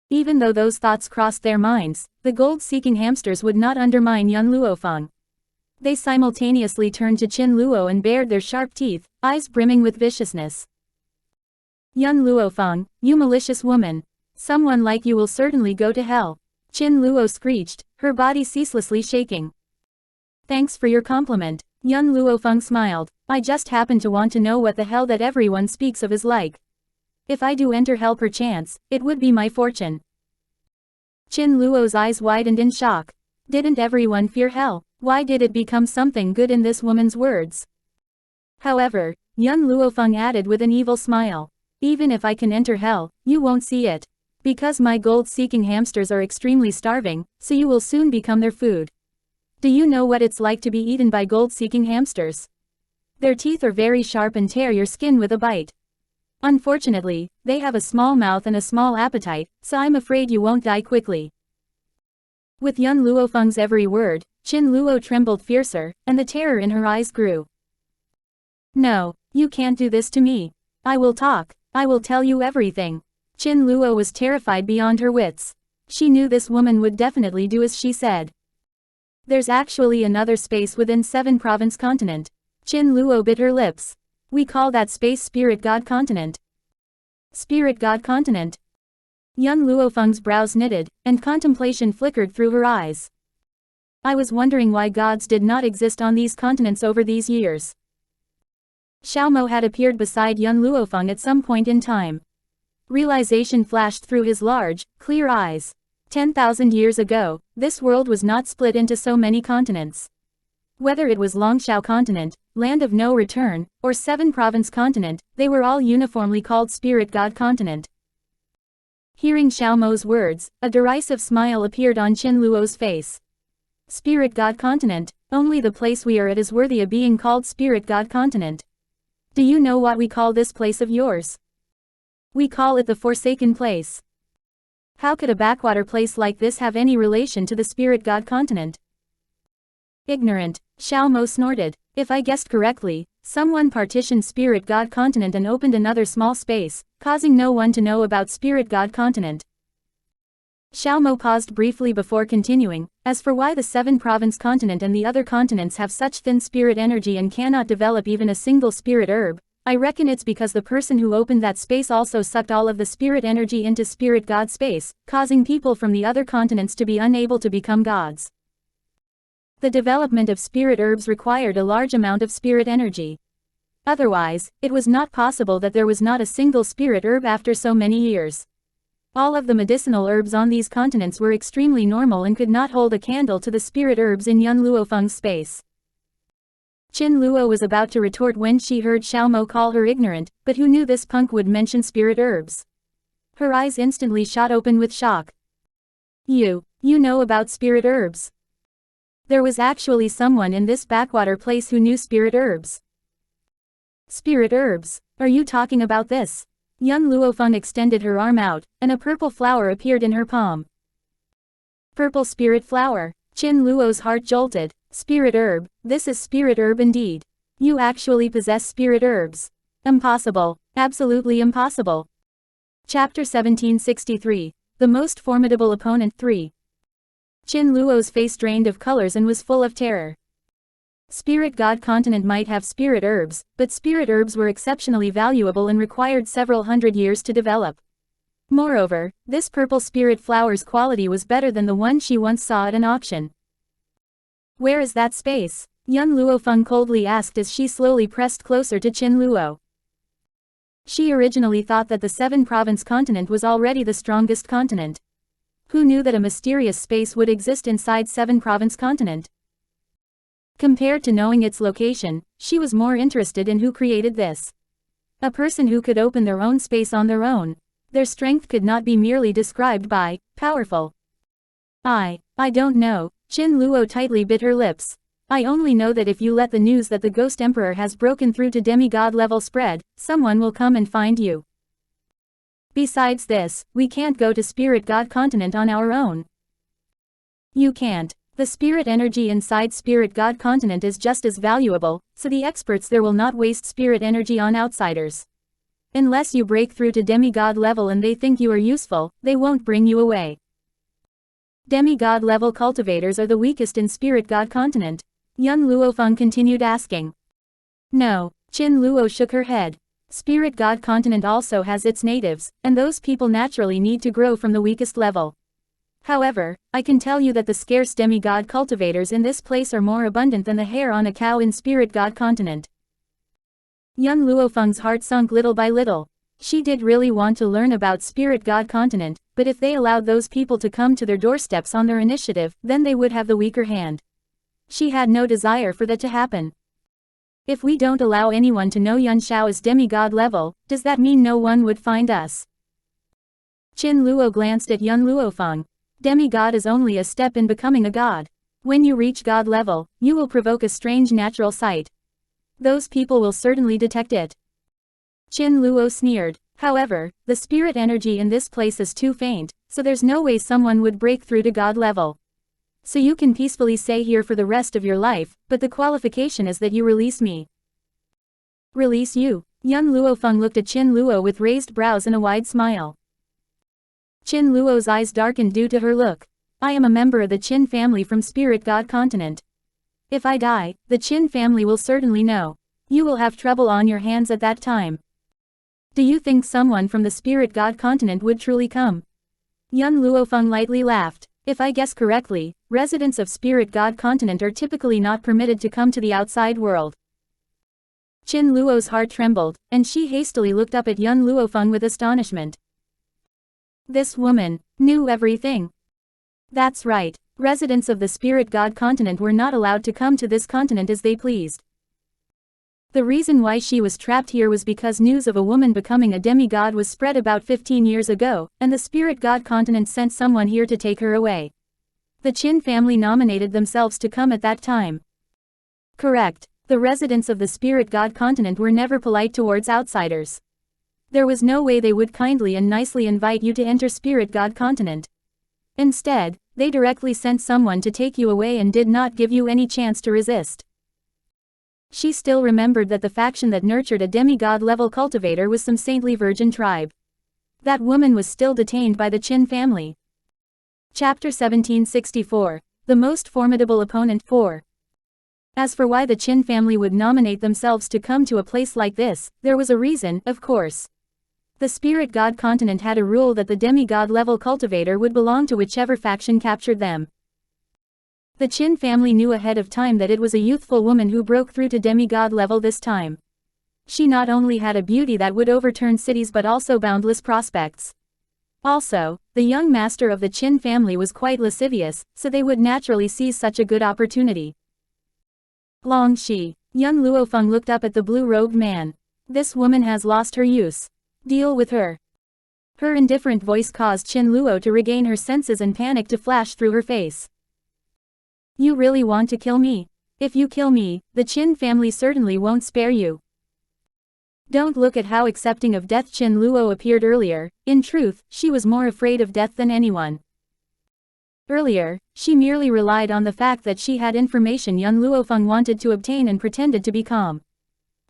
Even though those thoughts crossed their minds, the gold-seeking hamsters would not undermine young Luo Feng. They simultaneously turned to Qin Luo and bared their sharp teeth, eyes brimming with viciousness. Young Luo Feng, you malicious woman. Someone like you will certainly go to hell. Qin Luo screeched, her body ceaselessly shaking. Thanks for your compliment. Young Luo Feng smiled. I just happen to want to know what the hell that everyone speaks of is like. If I do enter hell perchance, it would be my fortune. Qin Luo's eyes widened in shock. Didn't everyone fear hell? Why did it become something good in this woman's words? However, young Luo Feng added with an evil smile. Even if I can enter hell, you won't see it. Because my gold-seeking hamsters are extremely starving, so you will soon become their food. Do you know what it's like to be eaten by gold-seeking hamsters? Their teeth are very sharp and tear your skin with a bite. Unfortunately, they have a small mouth and a small appetite, so I'm afraid you won't die quickly. With young Luo Feng's every word, Qin Luo trembled fiercer, and the terror in her eyes grew. No, you can't do this to me. I will talk. I will tell you everything. Qin Luo was terrified beyond her wits. She knew this woman would definitely do as she said. There's actually another space within 7 Province Continent. Qin Luo bit her lips. We call that space Spirit God Continent. Spirit God Continent. Young Luo Feng's brows knitted, and contemplation flickered through her eyes. I was wondering why gods did not exist on these continents over these years. Xiaomo had appeared beside young Luo Feng at some point in time. Realization flashed through his large, clear eyes. 10,000 years ago, this world was not split into so many continents. Whether it was Long Xia Continent, Land of No Return, or 7 Province Continent, they were all uniformly called Spirit God Continent. Hearing Xiaomo's words, a derisive smile appeared on Qin Luo's face. Spirit God Continent, only the place we are at is worthy of being called Spirit God Continent. Do you know what we call this place of yours? We call it the Forsaken Place. How could a backwater place like this have any relation to the Spirit God Continent? Ignorant, Xiaomo snorted. If I guessed correctly, someone partitioned Spirit God Continent and opened another small space, causing no one to know about Spirit God Continent. Xiaomo paused briefly before continuing. As for why the 7 Province Continent and the other continents have such thin spirit energy and cannot develop even a single spirit herb, I reckon it's because the person who opened that space also sucked all of the spirit energy into Spirit God space, causing people from the other continents to be unable to become gods. The development of spirit herbs required a large amount of spirit energy. Otherwise, it was not possible that there was not a single spirit herb after so many years. All of the medicinal herbs on these continents were extremely normal and could not hold a candle to the spirit herbs in young Luo Feng's space. Qin Luo was about to retort when she heard Xiaomo call her ignorant, but who knew this punk would mention spirit herbs? Her eyes instantly shot open with shock. You know about spirit herbs? There was actually someone in this backwater place who knew spirit herbs. Spirit herbs? Are you talking about this? Young Luo Feng extended her arm out, and a purple flower appeared in her palm. Purple spirit flower. Qin Luo's heart jolted. Spirit herb, this is spirit herb indeed. You actually possess spirit herbs. Impossible. Absolutely impossible. Chapter 1763. The Most Formidable Opponent 3. Qin Luo's face drained of colors and was full of terror. Spirit God Continent might have spirit herbs, but spirit herbs were exceptionally valuable and required several hundred years to develop. Moreover, this purple spirit flower's quality was better than the one she once saw at an auction. Where is that space? Young Luo Feng coldly asked as she slowly pressed closer to Qin Luo. She originally thought that the 7 Province Continent was already the strongest continent. Who knew that a mysterious space would exist inside 7-province continent? Compared to knowing its location, she was more interested in who created this. A person who could open their own space on their own. Their strength could not be merely described by powerful. I don't know. Qin Luo tightly bit her lips. I only know that if you let the news that the Ghost Emperor has broken through to demigod level spread, someone will come and find you. Besides this, we can't go to Spirit God continent on our own. You can't. The spirit energy inside Spirit God continent is just as valuable, so the experts there will not waste spirit energy on outsiders. Unless you break through to demigod level and they think you are useful, they won't bring you away. Demigod level cultivators are the weakest in Spirit God continent. Young Luo Feng continued asking. No, Qin Luo shook her head. Spirit God continent also has its natives, and those people naturally need to grow from the weakest level. However, I can tell you that the scarce demigod cultivators in this place are more abundant than the hair on a cow in Spirit God continent. Young Luo Feng's heart sunk little by little. She did really want to learn about Spirit God continent, but if they allowed those people to come to their doorsteps on their initiative, then they would have the weaker hand. She had no desire for that to happen. If we don't allow anyone to know Yun Xiao is demigod level, does that mean no one would find us? Qin Luo glanced at young Luo Feng. Demigod is only a step in becoming a god. When you reach god level, you will provoke a strange natural sight. Those people will certainly detect it. Qin Luo sneered. However, the spirit energy in this place is too faint, so there's no way someone would break through to god level. So you can peacefully stay here for the rest of your life, but the qualification is that you release me. Release you? Young Luo Feng looked at Qin Luo with raised brows and a wide smile. Qin Luo's eyes darkened due to her look. I am a member of the Qin family from Spirit God continent. If I die, the Qin family will certainly know. You will have trouble on your hands at that time. Do you think someone from the Spirit God continent would truly come? Young Luo Feng lightly laughed. If I guess correctly, residents of Spirit God continent are typically not permitted to come to the outside world. Qin Luo's heart trembled, and she hastily looked up at young Luo Feng with astonishment. This woman knew everything. That's right, residents of the Spirit God continent were not allowed to come to this continent as they pleased. The reason why she was trapped here was because news of a woman becoming a demigod was spread about 15 years ago, and the Spirit God continent sent someone here to take her away. The Qin family nominated themselves to come at that time. Correct. The residents of the Spirit God continent were never polite towards outsiders. There was no way they would kindly and nicely invite you to enter Spirit God continent. Instead, they directly sent someone to take you away and did not give you any chance to resist. She still remembered that the faction that nurtured a demigod-level cultivator was some saintly virgin tribe. That woman was still detained by the Qin family. Chapter 1764. The Most Formidable Opponent 4. As for why the Qin family would nominate themselves to come to a place like this, there was a reason, of course. The Spirit God continent had a rule that the demigod-level cultivator would belong to whichever faction captured them. The Qin family knew ahead of time that it was a youthful woman who broke through to demigod level this time. She not only had a beauty that would overturn cities but also boundless prospects. Also, the young master of the Qin family was quite lascivious, so they would naturally seize such a good opportunity. Long Xia. Young Luo Feng looked up at the blue-robed man. This woman has lost her use. Deal with her. Her indifferent voice caused Qin Luo to regain her senses and panic to flash through her face. You really want to kill me? If you kill me, the Qin family certainly won't spare you. Don't look at how accepting of death Qin Luo appeared earlier. In truth, she was more afraid of death than anyone. Earlier, she merely relied on the fact that she had information young Luo Feng wanted to obtain and pretended to be calm.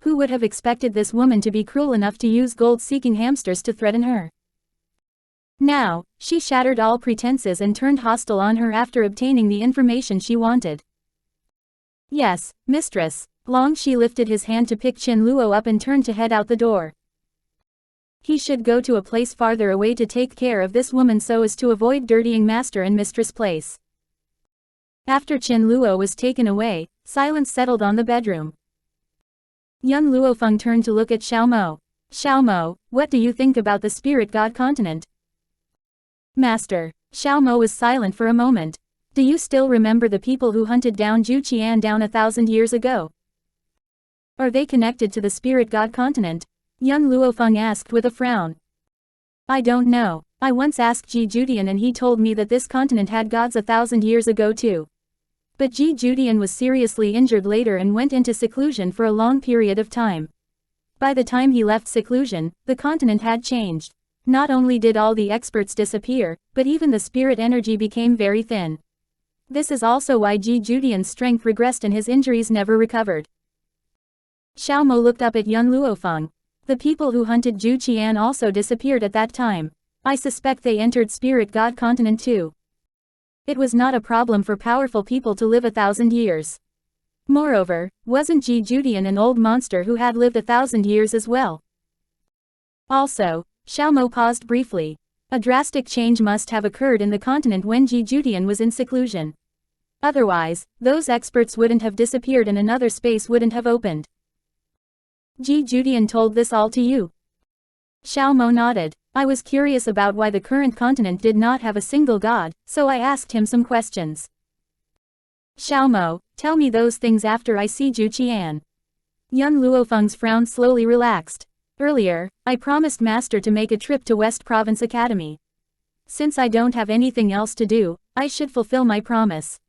Who would have expected this woman to be cruel enough to use gold-seeking hamsters to threaten her? Now, she shattered all pretenses and turned hostile on her after obtaining the information she wanted. Yes, mistress. Long Xia lifted his hand to pick Qin Luo up and turned to head out the door. He should go to a place farther away to take care of this woman so as to avoid dirtying master and mistress place. After Qin Luo was taken away, silence settled on the bedroom. Young Luo Feng turned to look at Xiao Mo. Xiao Mo, what do you think about the Spirit God continent? Master. Xiao Mo was silent for a moment. Do you still remember the people who hunted down Zhu Qian down 1,000 years ago? Are they connected to the spirit god continent? Young Luo Feng asked with a frown. I don't know. I once asked Ji Judian and he told me that this continent had gods 1,000 years ago too. But Ji Judian was seriously injured later and went into seclusion for a long period of time. By the time he left seclusion, the continent had changed. Not only did all the experts disappear, but even the spirit energy became very thin. This is also why Ji Judian's strength regressed and his injuries never recovered. Xiao Mo looked up at Yun Luofeng. The people who hunted Zhu Qian also disappeared at that time. I suspect they entered spirit god continent too. It was not a problem for powerful people to live 1,000 years. Moreover, wasn't Ji Judian an old monster who had lived 1,000 years as well? Also, Xiao Mo paused briefly. A drastic change must have occurred in the continent when Ji Judian was in seclusion. Otherwise, those experts wouldn't have disappeared and another space wouldn't have opened. Ji Judian told this all to you? Xiao Mo nodded. I was curious about why the current continent did not have a single god, so I asked him some questions. Xiao Mo, tell me those things after I see Zhu Qian. Yun Luofeng's frown slowly relaxed. Earlier, I promised Master to make a trip to West Province Academy. Since I don't have anything else to do, I should fulfill my promise.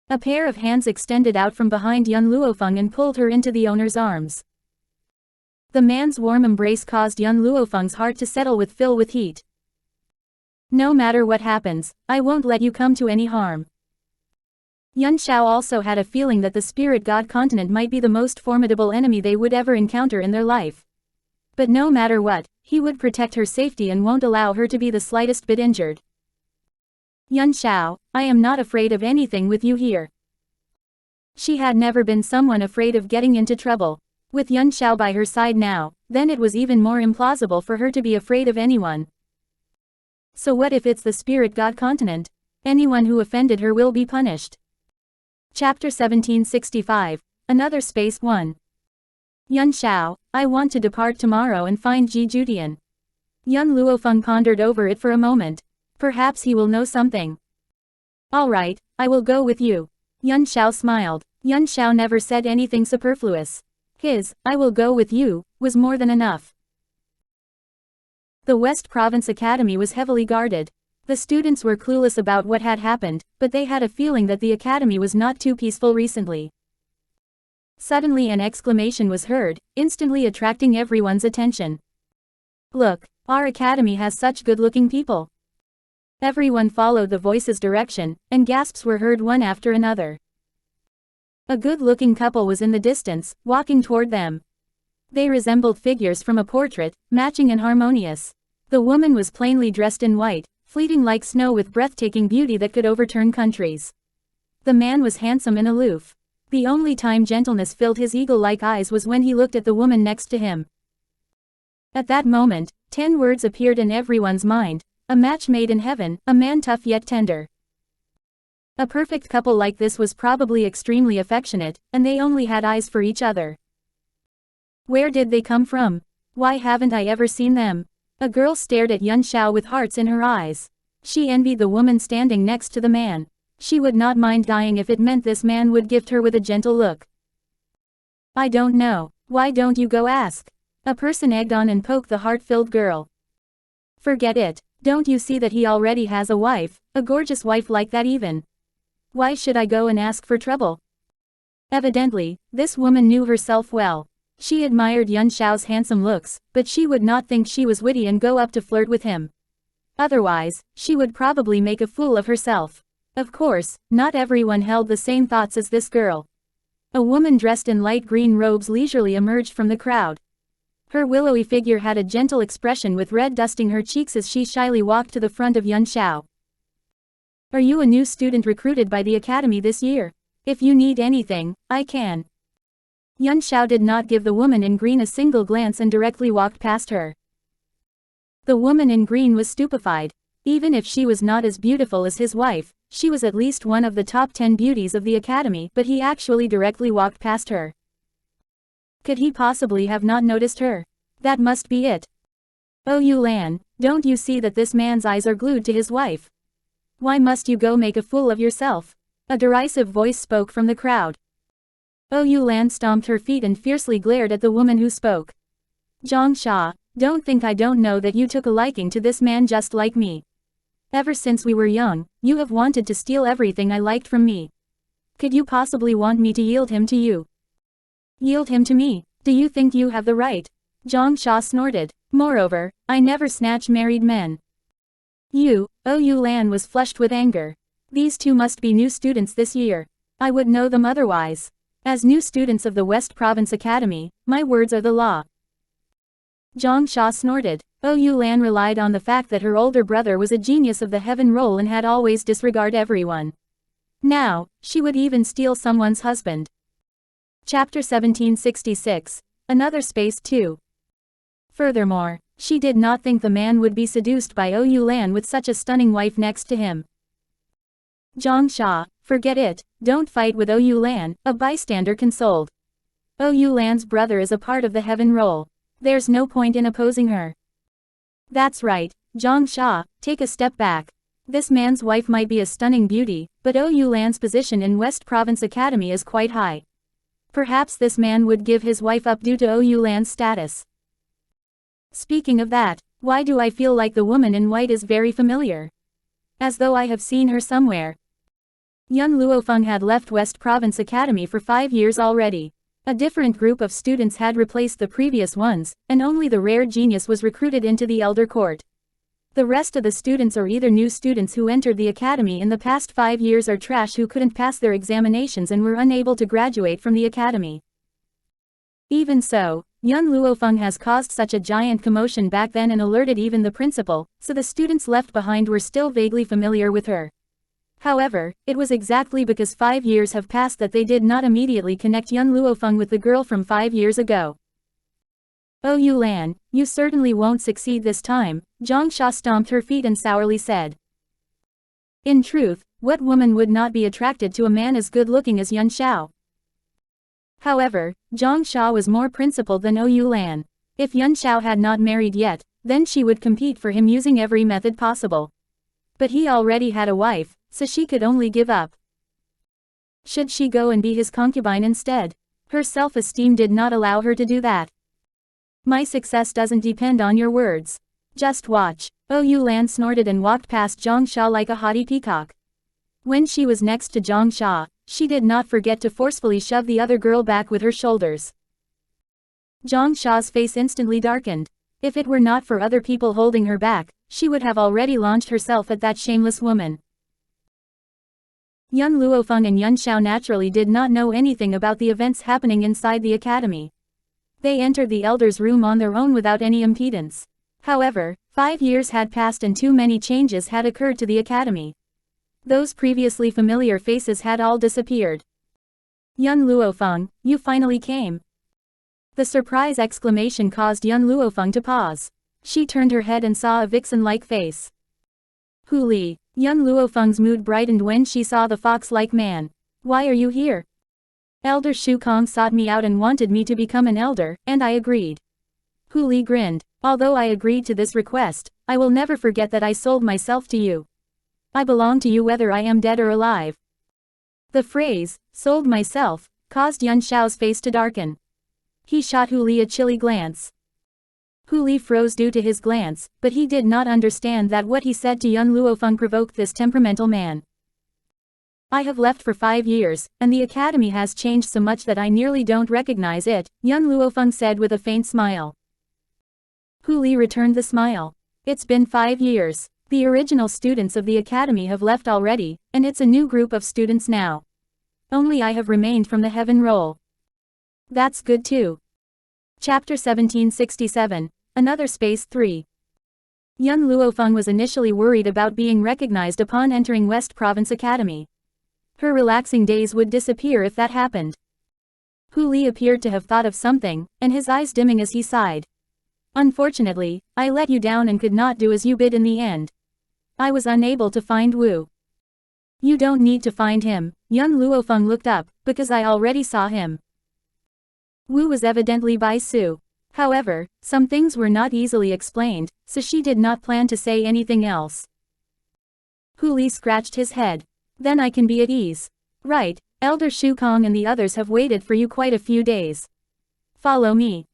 A pair of hands extended out from behind Yun Luofeng and pulled her into the owner's arms. The man's warm embrace caused Yun Luofeng's heart to settle with fill with heat. No matter what happens, I won't let you come to any harm. Yun Xiao also had a feeling that the spirit god continent might be the most formidable enemy they would ever encounter in their life. But no matter what, he would protect her safety and won't allow her to be the slightest bit injured. Yun Xiao, I am not afraid of anything with you here. She had never been someone afraid of getting into trouble. With Yun Xiao by her side now, then it was even more implausible for her to be afraid of anyone. So what if it's the spirit god continent? Anyone who offended her will be punished. Chapter 1765, Another Space 1. Yun Xiao, I want to depart tomorrow and find Ji Judian. Yun Luofeng pondered over it for a moment. Perhaps he will know something. All right, I will go with you. Yun Xiao smiled. Yun Xiao never said anything superfluous. His, I will go with you, was more than enough. The West Province Academy was heavily guarded. The students were clueless about what had happened, but they had a feeling that the academy was not too peaceful recently. Suddenly an exclamation was heard, instantly attracting everyone's attention. Look, our academy has such good-looking people. Everyone followed the voice's direction, and gasps were heard one after another. A good-looking couple was in the distance, walking toward them. They resembled figures from a portrait, matching and harmonious. The woman was plainly dressed in white, fleeting like snow with breathtaking beauty that could overturn countries. The man was handsome and aloof. The only time gentleness filled his eagle-like eyes was when he looked at the woman next to him. At that moment, 10 words appeared in everyone's mind. A match made in heaven, a man tough yet tender. A perfect couple like this was probably extremely affectionate, and they only had eyes for each other. Where did they come from? Why haven't I ever seen them? A girl stared at Yun Xiao with hearts in her eyes. She envied the woman standing next to the man. She would not mind dying if it meant this man would gift her with a gentle look. I don't know. Why don't you go ask? A person egged on and poked the heart-filled girl. Forget it. Don't you see that he already has a wife, a gorgeous wife like that even? Why should I go and ask for trouble? Evidently, this woman knew herself well. She admired Yun Xiao's handsome looks, but she would not think she was witty and go up to flirt with him. Otherwise, she would probably make a fool of herself. Of course, not everyone held the same thoughts as this girl. A woman dressed in light green robes leisurely emerged from the crowd. Her willowy figure had a gentle expression with red dusting her cheeks as she shyly walked to the front of Yun Xiao. Are you a new student recruited by the academy this year? If you need anything, I can. Yun Xiao did not give the woman in green a single glance and directly walked past her. The woman in green was stupefied. Even if she was not as beautiful as his wife, she was at least one of the top 10 beauties of the academy, but he actually directly walked past her. Could he possibly have not noticed her? That must be it. Oh Yulan, Don't you see that this man's eyes are glued to his wife? Why must you go make a fool of yourself? A derisive voice spoke from the crowd. Yulan stomped her feet and fiercely glared at the woman who spoke. Long Xia, don't think I don't know that you took a liking to this man just like me. Ever since we were young, you have wanted to steal everything I liked from me. Could you possibly want me to yield him to you? Yield him to me? Do you think you have the right? Long Xia snorted. Moreover, I never snatch married men. Yulan was flushed with anger. These two must be new students this year. I would know them otherwise. As new students of the West Province Academy, my words are the law. Long Xia snorted. Yulan relied on the fact that her older brother was a genius of the heaven role and had always disregarded everyone. Now, she would even steal someone's husband. Chapter 1766. Another space too. Furthermore, she did not think the man would be seduced by Yulan with such a stunning wife next to him. Long Xia, forget it, don't fight with Yulan, a bystander consoled. Yulan's brother is a part of the heaven role. There's no point in opposing her. That's right, Long Xia, take a step back. This man's wife might be a stunning beauty, but Yulan's position in West Province Academy is quite high. Perhaps this man would give his wife up due to Yulan's status. Speaking of that, why do I feel like the woman in white is very familiar? As though I have seen her somewhere. Young Luo Feng had left West Province Academy for 5 years already. A different group of students had replaced the previous ones, and only the rare genius was recruited into the elder court. The rest of the students are either new students who entered the academy in the past 5 years or trash who couldn't pass their examinations and were unable to graduate from the academy. Even so, young Luo Feng has caused such a giant commotion back then and alerted even the principal, so the students left behind were still vaguely familiar with her. However, it was exactly because 5 years have passed that they did not immediately connect young Luo Feng with the girl from 5 years ago. Yulan, you certainly won't succeed this time, Long Xia stomped her feet and sourly said. In truth, what woman would not be attracted to a man as good-looking as Yun Xiao? However, Long Xia was more principled than Yulan. If Yun Xiao had not married yet, then she would compete for him using every method possible. But he already had a wife, so she could only give up. Should she go and be his concubine instead? Her self-esteem did not allow her to do that. My success doesn't depend on your words. Just watch. Yulan snorted and walked past Long Xia like a haughty peacock. When she was next to Long Xia, she did not forget to forcefully shove the other girl back with her shoulders. Long Xia's face instantly darkened. If it were not for other people holding her back, she would have already launched herself at that shameless woman. Young Luo Feng and Yun Xiao naturally did not know anything about the events happening inside the academy. They entered the elder's room on their own without any impedance. However, 5 years had passed and too many changes had occurred to the academy. Those previously familiar faces had all disappeared. Young Luo Feng, you finally came. The surprise exclamation caused young Luo Feng to pause. She turned her head and saw a vixen-like face. Hu Li. Young Luo Feng's mood brightened when she saw the fox-like man. Why are you here? Elder Shu Kong sought me out and wanted me to become an elder, and I agreed. Hu Li grinned. Although I agreed to this request, I will never forget that I sold myself to you. I belong to you whether I am dead or alive. The phrase, sold myself, caused Yun Xiao's face to darken. He shot Hu Li a chilly glance. Hu Li froze due to his glance, but he did not understand that what he said to young Luo Feng provoked this temperamental man. I have left for 5 years, and the academy has changed so much that I nearly don't recognize it, young Luo Feng said with a faint smile. Hu Li returned the smile. It's been 5 years. The original students of the academy have left already, and it's a new group of students now. Only I have remained from the heaven role. That's good too. Chapter 1767. Another Space 3. Young Luo Feng was initially worried about being recognized upon entering West Province Academy. Her relaxing days would disappear if that happened. Hu Li appeared to have thought of something, and his eyes dimming as he sighed. Unfortunately, I let you down and could not do as you bid in the end. I was unable to find Wu. You don't need to find him, young Luo Feng looked up, because I already saw him. Wu was evidently by Su. However, some things were not easily explained, so she did not plan to say anything else. Hu Li scratched his head. Then I can be at ease. Right, Elder Shu Kong and the others have waited for you quite a few days. Follow me.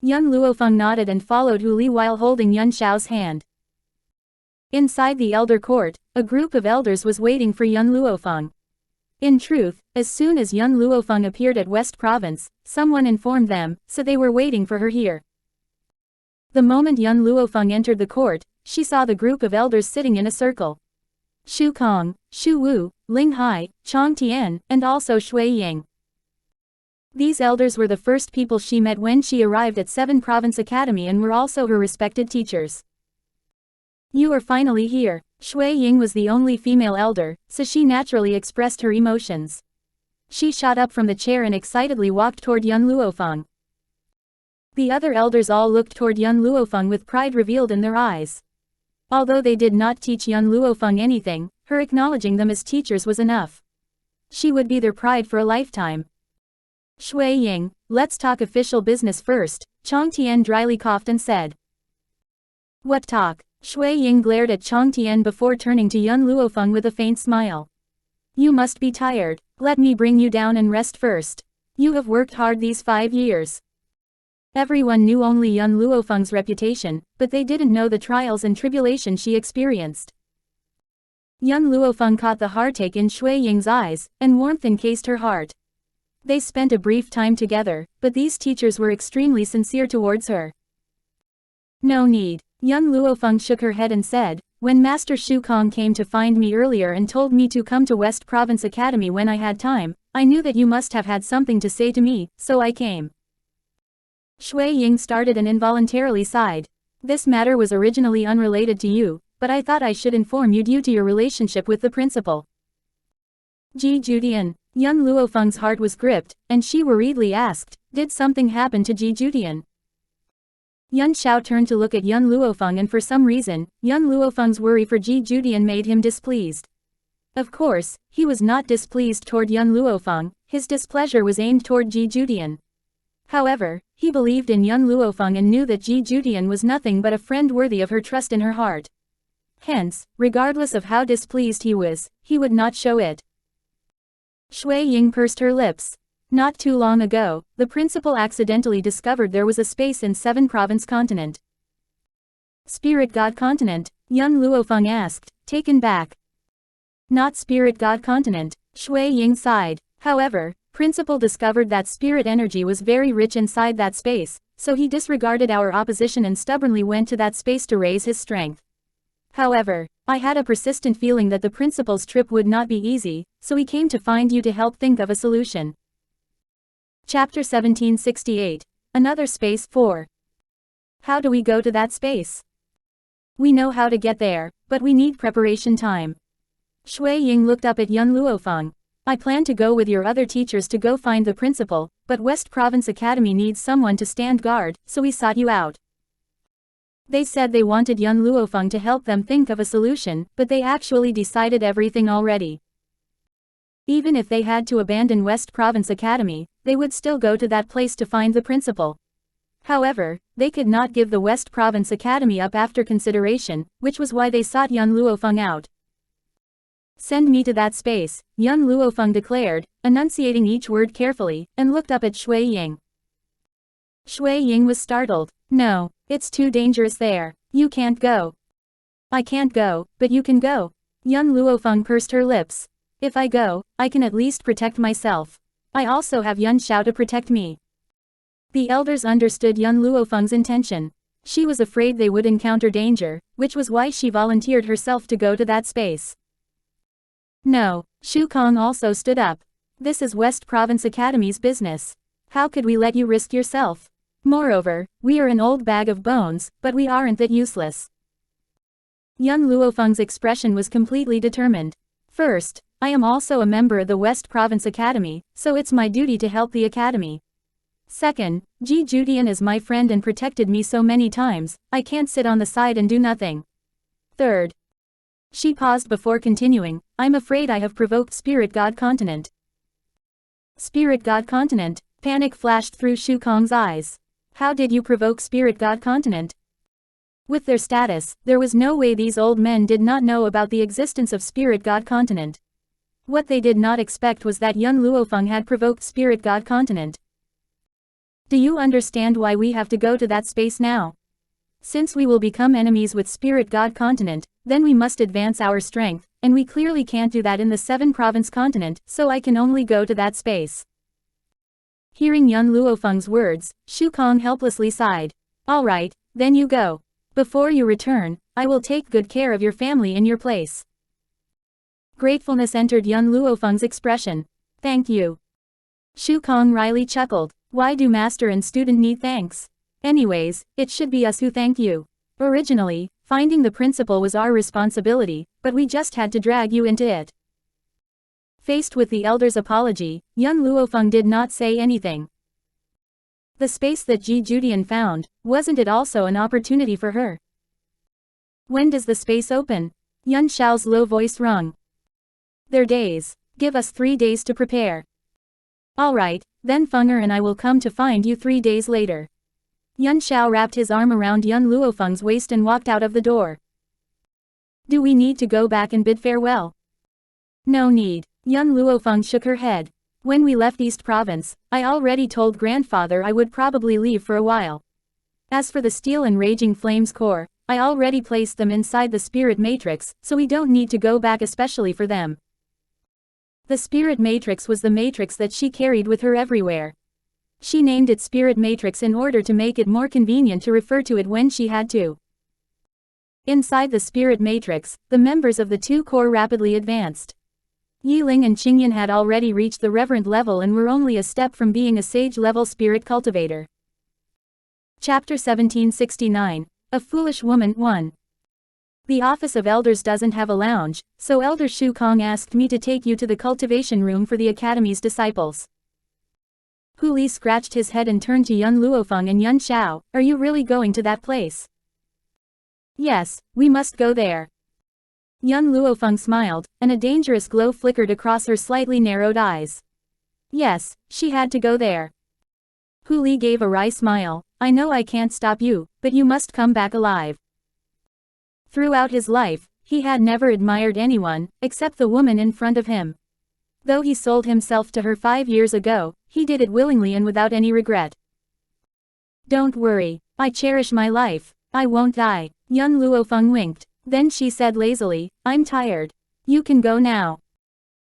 Young Luo Feng nodded and followed Hu Li while holding Yun Xiao's hand. Inside the elder court, a group of elders was waiting for Yun Luo Feng. In truth, as soon as Yun Luo Feng appeared at West Province, someone informed them, so they were waiting for her here. The moment Yun Luo Feng entered the court, she saw the group of elders sitting in a circle. Shu Kong, Shu Wu, Ling Hai, Chong Tian, and also Shui Ying. These elders were the first people she met when she arrived at 7 Province Academy and were also her respected teachers. You are finally here. Shui Ying was the only female elder, so she naturally expressed her emotions. She shot up from the chair and excitedly walked toward Yun Luo Feng. The other elders all looked toward Yun Luo Feng with pride revealed in their eyes. Although they did not teach Yun Luo Feng anything, her acknowledging them as teachers was enough. She would be their pride for a lifetime. Shui Ying, let's talk official business first, Chong Tian dryly coughed and said. What talk? Shui Ying glared at Chong Tian before turning to Yun Luo Feng with a faint smile. You must be tired. Let me bring you down and rest first. You have worked hard these 5 years. Everyone knew only Yun Luo Feng's reputation, but they didn't know the trials and tribulations she experienced. Yun Luo Feng caught the heartache in Shui Ying's eyes, and warmth encased her heart. They spent a brief time together, but these teachers were extremely sincere towards her. No need. Yun Luo Feng shook her head and said, when Master Shu Kong came to find me earlier and told me to come to West Province Academy when I had time, I knew that you must have had something to say to me, so I came. Shui Ying started and involuntarily sighed. This matter was originally unrelated to you, but I thought I should inform you due to your relationship with the principal. Ji Judian. Yun Luo Feng's heart was gripped, and she worriedly asked, did something happen to Ji Judian? Yun Xiao turned to look at Yun Luo Feng and for some reason, Yun Luo Feng's worry for Ji Judian made him displeased. Of course, he was not displeased toward Yun Luo Feng, his displeasure was aimed toward Ji Judian. However, he believed in Yun Luo Feng and knew that Ji Judian was nothing but a friend worthy of her trust in her heart. Hence, regardless of how displeased he was, he would not show it. Shui Ying pursed her lips. Not too long ago, the principal accidentally discovered there was a space in 7 Province Continent. Spirit God Continent? Yun Luo Feng asked, taken back. Not Spirit God Continent, Shui Ying sighed. However, Principal discovered that spirit energy was very rich inside that space, so he disregarded our opposition and stubbornly went to that space to raise his strength. However, I had a persistent feeling that the principal's trip would not be easy, so he came to find you to help think of a solution. Chapter 1768. Another space 4. How do we go to that space? We know how to get there, but we need preparation time. Shui Ying looked up at Yun Luo Feng. I plan to go with your other teachers to go find the principal, but West Province Academy needs someone to stand guard, so we sought you out. They said they wanted Yun Luo Feng to help them think of a solution, but they actually decided everything already. Even if they had to abandon West Province Academy, they would still go to that place to find the principal. However, they could not give the West Province Academy up after consideration, which was why they sought Yun Luo Feng out. Send me to that space, Yun Luo Feng declared, enunciating each word carefully, and looked up at Shui Ying. Shui Ying was startled. No, it's too dangerous there. You can't go. I can't go, but you can go. Yun Luo Feng pursed her lips. If I go, I can at least protect myself. I also have Yun Xiao to protect me. The elders understood Yun Luo Feng's intention. She was afraid they would encounter danger, which was why she volunteered herself to go to that space. No, Shu Kong also stood up. This is West Province Academy's business. How could we let you risk yourself? Moreover, we are an old bag of bones, but we aren't that useless. Yun Luo Feng's expression was completely determined. First, I am also a member of the West Province Academy, so it's my duty to help the academy. Second, Ji Judian is my friend and protected me so many times, I can't sit on the side and do nothing. Third. She paused before continuing, I'm afraid I have provoked Spirit God Continent. Spirit God Continent, panic flashed through Shu Kong's eyes. How did you provoke Spirit God Continent? With their status, there was no way these old men did not know about the existence of Spirit God Continent. What they did not expect was that young Luo Feng had provoked Spirit God Continent. Do you understand why we have to go to that space now? Since we will become enemies with Spirit God Continent, then we must advance our strength, and we clearly can't do that in the 7-province continent, so I can only go to that space. Hearing young Luo Feng's words, Shu Kong helplessly sighed. Alright, then you go. Before you return, I will take good care of your family in your place. Gratefulness entered young Luo Feng's expression. Thank you. Shu Kong wryly chuckled. Why do master and student need thanks? Anyways, it should be us who thank you. Originally, finding the principal was our responsibility, but we just had to drag you into it. Faced with the elder's apology, young Luo Feng did not say anything. The space that Ji Judian found, wasn't it also an opportunity for her? When does the space open? Yun Xiao's low voice rung. Their days. Give us 3 days to prepare. Alright, then Fenger and I will come to find you 3 days later. Yun Xiao wrapped his arm around young Luo Feng's waist and walked out of the door. Do we need to go back and bid farewell? No need. Young Luo Feng shook her head. When we left East Province, I already told grandfather I would probably leave for a while. As for the Steel and Raging Flames core, I already placed them inside the Spirit Matrix, so we don't need to go back especially for them. The Spirit Matrix was the matrix that she carried with her everywhere. She named it Spirit Matrix in order to make it more convenient to refer to it when she had to. Inside the Spirit Matrix, the members of the 2 core rapidly advanced. Yiling and Qingyan had already reached the Reverend level and were only a step from being a Sage-level Spirit Cultivator. Chapter 1769, A Foolish Woman 1. The Office of Elders doesn't have a lounge, so Elder Shu Kong asked me to take you to the cultivation room for the Academy's disciples. Hu Li scratched his head and turned to young Luo Feng and Yun Xiao. Are you really going to that place? Yes, we must go there. Young Luo Feng smiled, and a dangerous glow flickered across her slightly narrowed eyes. Yes, she had to go there. Hu Li gave a wry smile. I know I can't stop you, but you must come back alive. Throughout his life, he had never admired anyone, except the woman in front of him. Though he sold himself to her 5 years ago, he did it willingly and without any regret. Don't worry, I cherish my life, I won't die. Young Luo Feng winked. Then she said lazily, I'm tired. You can go now.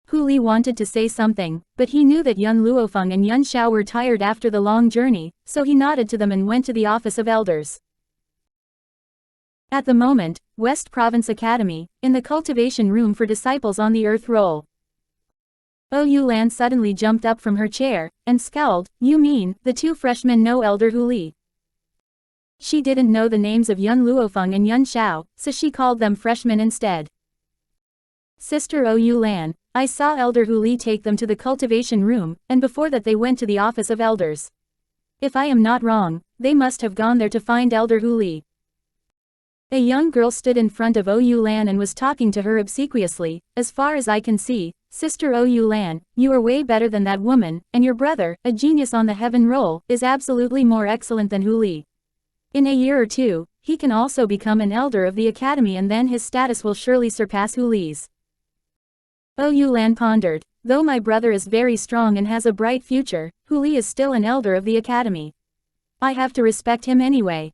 Hu Li wanted to say something, but he knew that young Luo Feng and Yun Xiao were tired after the long journey, so he nodded to them and went to the Office of Elders. At the moment, West Province Academy, in the cultivation room for disciples on the Earth Roll. Yu Lan suddenly jumped up from her chair, and scowled. You mean, the 2 freshmen know Elder Hu Li? She didn't know the names of young Luo Feng and Yun Xiao, so she called them freshmen instead. Sister Yu Lan, I saw Elder Hu Li take them to the cultivation room, and before that they went to the Office of Elders. If I am not wrong, they must have gone there to find Elder Hu Li. A young girl stood in front of Yu Lan and was talking to her obsequiously. As far as I can see, Sister Yu Lan, you are way better than that woman, and your brother, a genius on the heaven roll, is absolutely more excellent than Hu Li. In a year or 2, he can also become an elder of the academy and then his status will surely surpass Hu Li's. Yu Lan pondered. Though my brother is very strong and has a bright future, Hu Li is still an elder of the academy. I have to respect him anyway.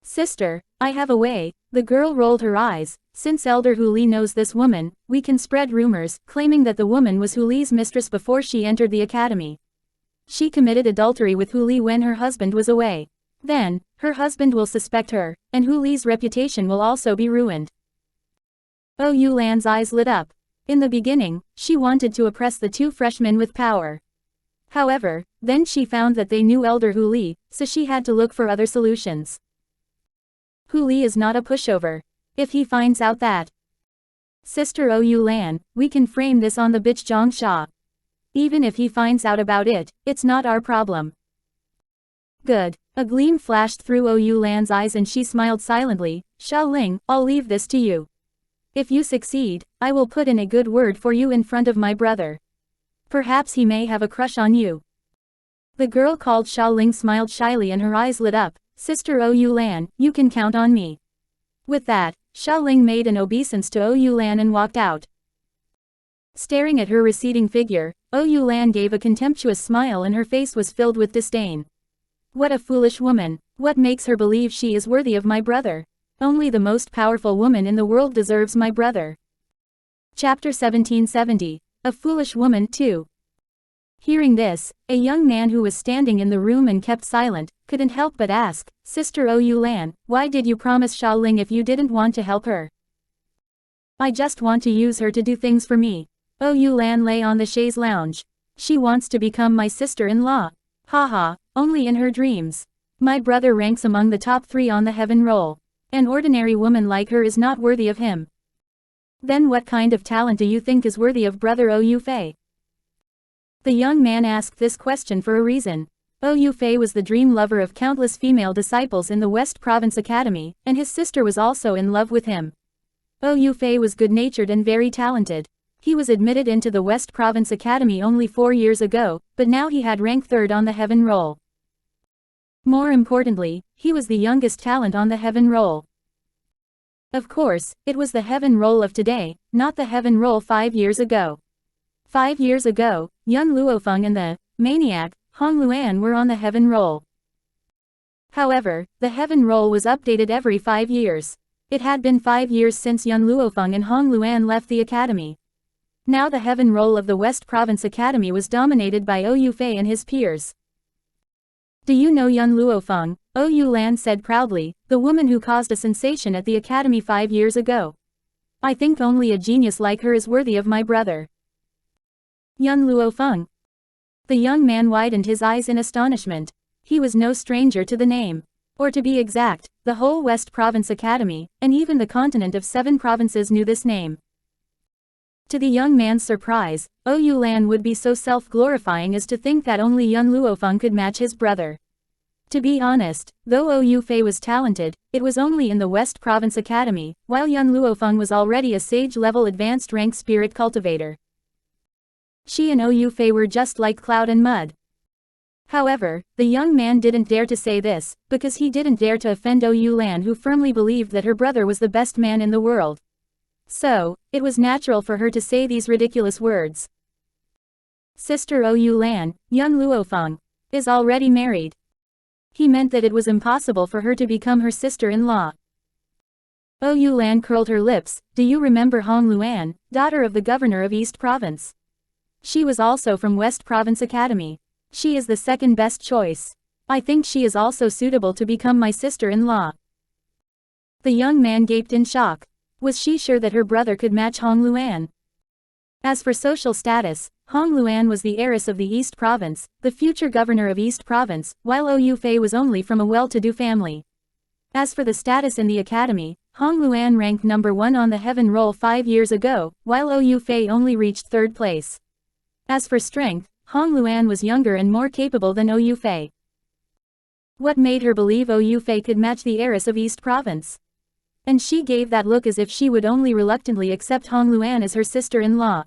Sister, I have a way. The girl rolled her eyes. Since Elder Hu Li knows this woman, we can spread rumors, claiming that the woman was Hu Li's mistress before she entered the academy. She committed adultery with Hu Li when her husband was away. Then, her husband will suspect her, and Hu Li's reputation will also be ruined. Yu Lan's eyes lit up. In the beginning, she wanted to oppress the 2 freshmen with power. However, then she found that they knew Elder Hu Li, so she had to look for other solutions. Hu Li is not a pushover. If he finds out that Sister Yu Lan, we can frame this on the bitch Zhang Sha. Even if he finds out about it, it's not our problem. Good. A gleam flashed through Yu Lan's eyes and she smiled silently. Sha Ling, I'll leave this to you. If you succeed, I will put in a good word for you in front of my brother. Perhaps he may have a crush on you. The girl called Xiaoling smiled shyly and her eyes lit up. Sister Yulan, you can count on me. With that, Xiaoling made an obeisance to Yulan and walked out. Staring at her receding figure, Yulan gave a contemptuous smile and her face was filled with disdain. What a foolish woman. What makes her believe she is worthy of my brother? Only the most powerful woman in the world deserves my brother. Chapter 1770. A foolish woman too. Hearing this, a young man who was standing in the room and kept silent, couldn't help but ask, Sister Yulan, why did you promise Xiaoling if you didn't want to help her? I just want to use her to do things for me. Yulan lay on the chaise lounge. She wants to become my sister-in-law. Haha, only in her dreams. My brother ranks among the top 3 on the heaven roll. An ordinary woman like her is not worthy of him. Then what kind of talent do you think is worthy of brother Yufei? The young man asked this question for a reason. Yufei was the dream lover of countless female disciples in the West Province Academy, and his sister was also in love with him. Yufei was good-natured and very talented. He was admitted into the West Province Academy only 4 years ago, but now he had rank 3rd on the heaven roll. More importantly, he was the youngest talent on the heaven roll. Of course, it was the heaven roll of today, not the heaven roll 5 years ago. 5 years ago, young Luo Feng and the maniac, Hongluan were on the heaven roll. However, the heaven roll was updated every 5 years. It had been 5 years since young Luo Feng and Hongluan left the academy. Now the heaven roll of the West Province Academy was dominated by Yufei and his peers. Do you know young Luo Feng? Yulan said proudly, the woman who caused a sensation at the academy 5 years ago. I think only a genius like her is worthy of my brother. Young Luo Feng. The young man widened his eyes in astonishment. He was no stranger to the name. Or to be exact, the whole West Province Academy, and even the continent of 7 provinces knew this name. To the young man's surprise, Yulan would be so self-glorifying as to think that only young Luo Feng could match his brother. To be honest, though Yufei was talented, it was only in the West Province Academy, while young Luo Feng was already a sage-level advanced rank spirit cultivator. She and Yufei were just like cloud and mud. However, the young man didn't dare to say this, because he didn't dare to offend Yulan, who firmly believed that her brother was the best man in the world. So, it was natural for her to say these ridiculous words. Sister Yulan, young Luo Feng, is already married. He meant that it was impossible for her to become her sister-in-law. Yulan curled her lips. Do you remember Hongluan, daughter of the governor of East Province? She was also from West Province Academy. She is the second best choice. I think she is also suitable to become my sister-in-law. The young man gaped in shock. Was she sure that her brother could match Hongluan? As for social status, Hongluan was the heiress of the East Province, the future governor of East Province, while Yufei was only from a well-to-do family. As for the status in the academy, Hongluan ranked number 1 on the heaven roll 5 years ago, while Yufei only reached 3rd place. As for strength, Hongluan was younger and more capable than Yufei. What made her believe Yufei could match the heiress of East Province? And she gave that look as if she would only reluctantly accept Hongluan as her sister-in-law.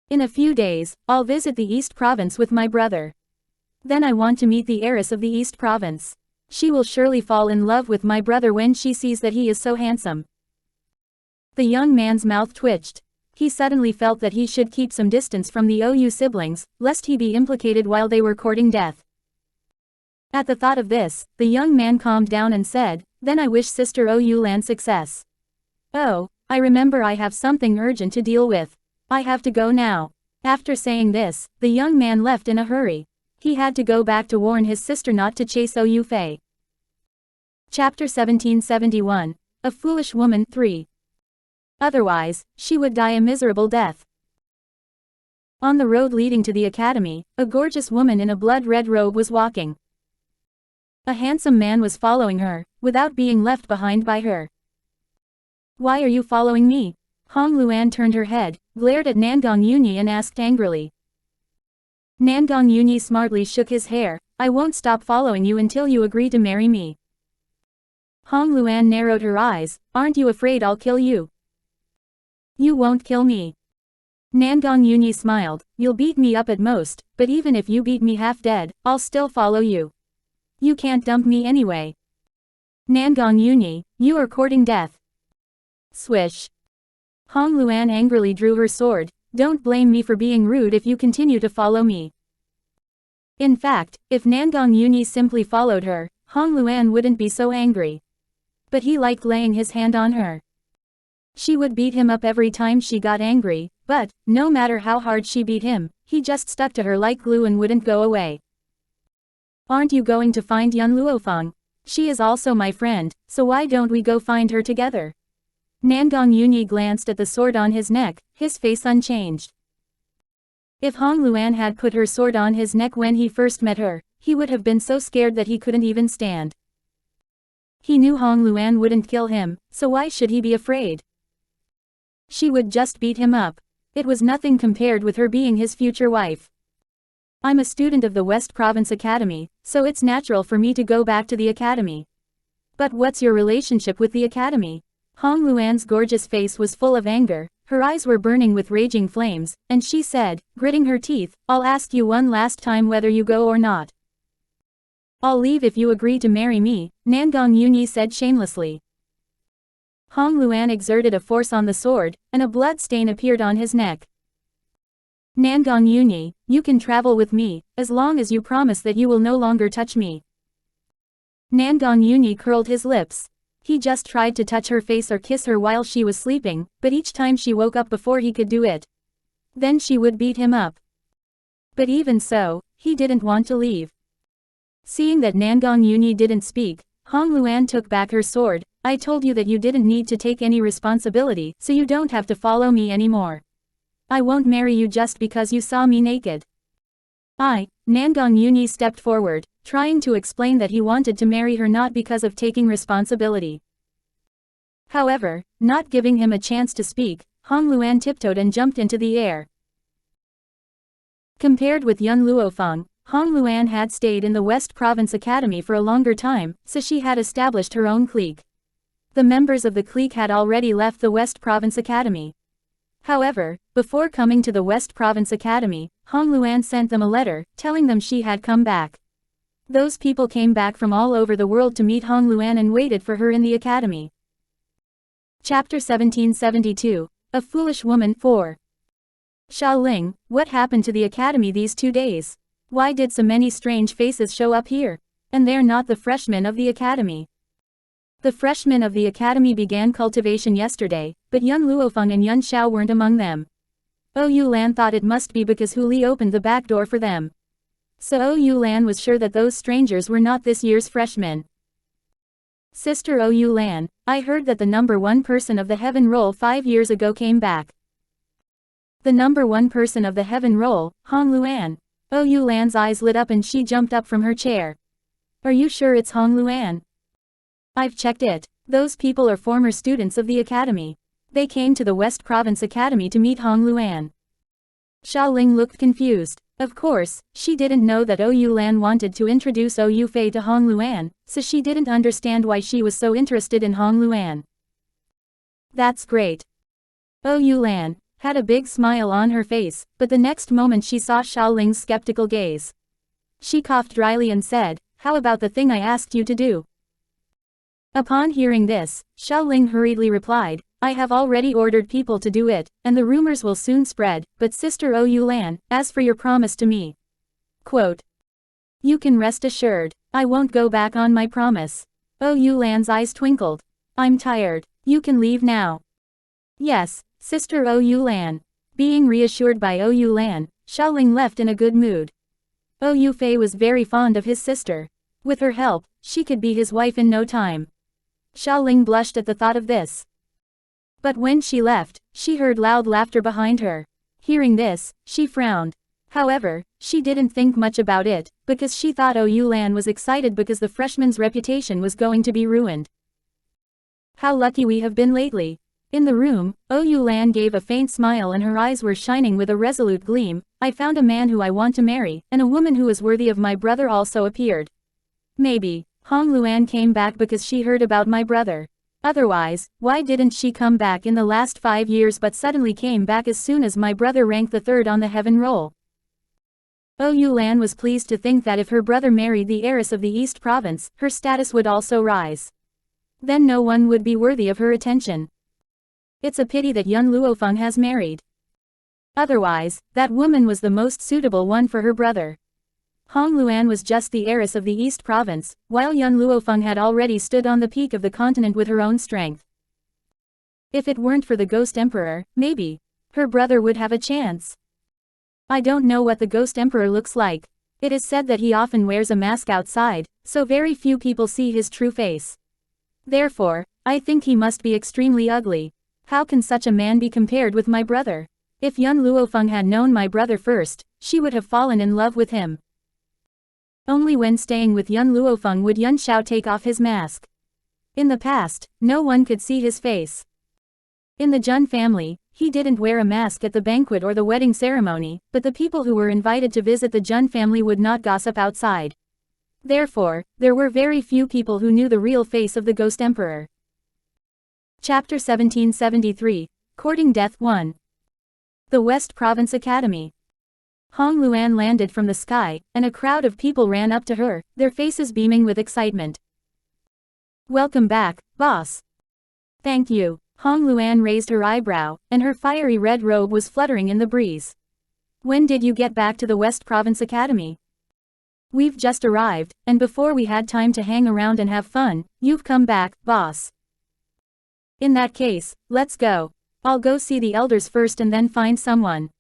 In a few days, I'll visit the East Province with my brother. Then I want to meet the heiress of the East Province. She will surely fall in love with my brother when she sees that he is so handsome. The young man's mouth twitched. He suddenly felt that he should keep some distance from the OU siblings, lest he be implicated while they were courting death. At the thought of this, the young man calmed down and said, then I wish Sister Yulan success. Oh, I remember I have something urgent to deal with. I have to go now. After saying this, the young man left in a hurry. He had to go back to warn his sister not to chase Yufei. Chapter 1771. A Foolish Woman 3. Otherwise, she would die a miserable death. On the road leading to the academy, a gorgeous woman in a blood-red robe was walking. A handsome man was following her, without being left behind by her. Why are you following me? Hongluan turned her head, glared at Nangong Yunyi and asked angrily. Nangong Yunyi smartly shook his hair. I won't stop following you until you agree to marry me. Hongluan narrowed her eyes. Aren't you afraid I'll kill you? You won't kill me. Nangong Yunyi smiled, you'll beat me up at most, but even if you beat me half dead, I'll still follow you. You can't dump me anyway. Nangong Yunyi, you are courting death. Swish. Hong Luan angrily drew her sword, don't blame me for being rude if you continue to follow me. In fact, if Nangong Yunyi simply followed her, Hong Luan wouldn't be so angry. But he liked laying his hand on her. She would beat him up every time she got angry, but, no matter how hard she beat him, he just stuck to her like glue and wouldn't go away. Aren't you going to find young Luo Feng? She is also my friend, so why don't we go find her together? Nangong Yunyi glanced at the sword on his neck, his face unchanged. If Hong Luan had put her sword on his neck when he first met her, he would have been so scared that he couldn't even stand. He knew Hong Luan wouldn't kill him, so why should he be afraid? She would just beat him up. It was nothing compared with her being his future wife. I'm a student of the West Province Academy, so it's natural for me to go back to the academy. But what's your relationship with the academy? Hong Luan's gorgeous face was full of anger, her eyes were burning with raging flames, and she said, gritting her teeth, I'll ask you one last time whether you go or not. I'll leave if you agree to marry me, Nangong Yunyi said shamelessly. Hong Luan exerted a force on the sword, and a blood stain appeared on his neck. Nangong Yunyi, you can travel with me, as long as you promise that you will no longer touch me. Nangong Yunyi curled his lips. He just tried to touch her face or kiss her while she was sleeping, but each time she woke up before he could do it. Then she would beat him up. But even so, he didn't want to leave. Seeing that Nangong Yunyi didn't speak, Hong Luan took back her sword. I told you that you didn't need to take any responsibility, so you don't have to follow me anymore. I won't marry you just because you saw me naked. Nangong Yunyi stepped forward, trying to explain that he wanted to marry her not because of taking responsibility. However, not giving him a chance to speak, Hong Luan tiptoed and jumped into the air. Compared with young Luo Feng, Hong Luan had stayed in the West Province Academy for a longer time, so she had established her own clique. The members of the clique had already left the West Province Academy. However, before coming to the West Province Academy, Hong Luan sent them a letter, telling them she had come back. Those people came back from all over the world to meet Hong Luan and waited for her in the academy. Chapter 1772, A Foolish Woman 4. Xiaoling, what happened to the academy these 2 days? Why did so many strange faces show up here? And they're not the freshmen of the academy. The freshmen of the academy began cultivation yesterday, but young Luo Feng and Yun Xiao weren't among them. Yu Lan thought it must be because Hu Li opened the back door for them. So Yu Lan was sure that those strangers were not this year's freshmen. Sister Yu Lan, I heard that the number 1 person of the Heaven Roll 5 years ago came back. The number 1 person of the Heaven Roll, Hong Luan. Yu Lan's eyes lit up and she jumped up from her chair. Are you sure it's Hong Luan? I've checked it. Those people are former students of the academy. They came to the West Province Academy to meet Hong Luan. Xiaoling looked confused. Of course, she didn't know that Yu Lan wanted to introduce Yu Fei to Hong Luan, so she didn't understand why she was so interested in Hong Luan. That's great. Yu Lan had a big smile on her face, but the next moment she saw Xiaoling's skeptical gaze. She coughed dryly and said, how about the thing I asked you to do? Upon hearing this, Xiaoling hurriedly replied, I have already ordered people to do it, and the rumors will soon spread, but Sister Yu Lan, as for your promise to me. Quote. You can rest assured, I won't go back on my promise. Yu Lan's eyes twinkled. I'm tired. You can leave now. Yes, Sister Yu Lan. Being reassured by Yu Lan, Xiaoling left in a good mood. Yu Fei was very fond of his sister. With her help, she could be his wife in no time. Xiaoling blushed at the thought of this. But when she left, she heard loud laughter behind her. Hearing this, she frowned. However, she didn't think much about it, because she thought Yu Lan was excited because the freshman's reputation was going to be ruined. How lucky we have been lately. In the room, Yu Lan gave a faint smile and her eyes were shining with a resolute gleam. I found a man who I want to marry, and a woman who is worthy of my brother also appeared. Maybe Hong Luan came back because she heard about my brother. Otherwise, why didn't she come back in the last 5 years but suddenly came back as soon as my brother ranked the third on the heaven roll? Lan was pleased to think that if her brother married the heiress of the East Province, her status would also rise. Then no one would be worthy of her attention. It's a pity that young Luo Feng has married. Otherwise, that woman was the most suitable one for her brother. Hong Luan was just the heiress of the East Province, while young Luo Feng had already stood on the peak of the continent with her own strength. If it weren't for the Ghost Emperor, maybe her brother would have a chance. I don't know what the Ghost Emperor looks like. It is said that he often wears a mask outside, so very few people see his true face. Therefore, I think he must be extremely ugly. How can such a man be compared with my brother? If young Luo Feng had known my brother first, she would have fallen in love with him. Only when staying with young Luo Feng would Yun Xiao take off his mask. In the past, no one could see his face. In the Jun family, he didn't wear a mask at the banquet or the wedding ceremony, but the people who were invited to visit the Jun family would not gossip outside. Therefore, there were very few people who knew the real face of the Ghost Emperor. Chapter 1773, Courting Death 1. The West Province Academy. Hong Luan landed from the sky, and a crowd of people ran up to her, their faces beaming with excitement. Welcome back, boss. Thank you. Hong Luan raised her eyebrow, and her fiery red robe was fluttering in the breeze. When did you get back to the West Province Academy? We've just arrived, and before we had time to hang around and have fun, you've come back, boss. In that case, let's go. I'll go see the elders first and then find someone.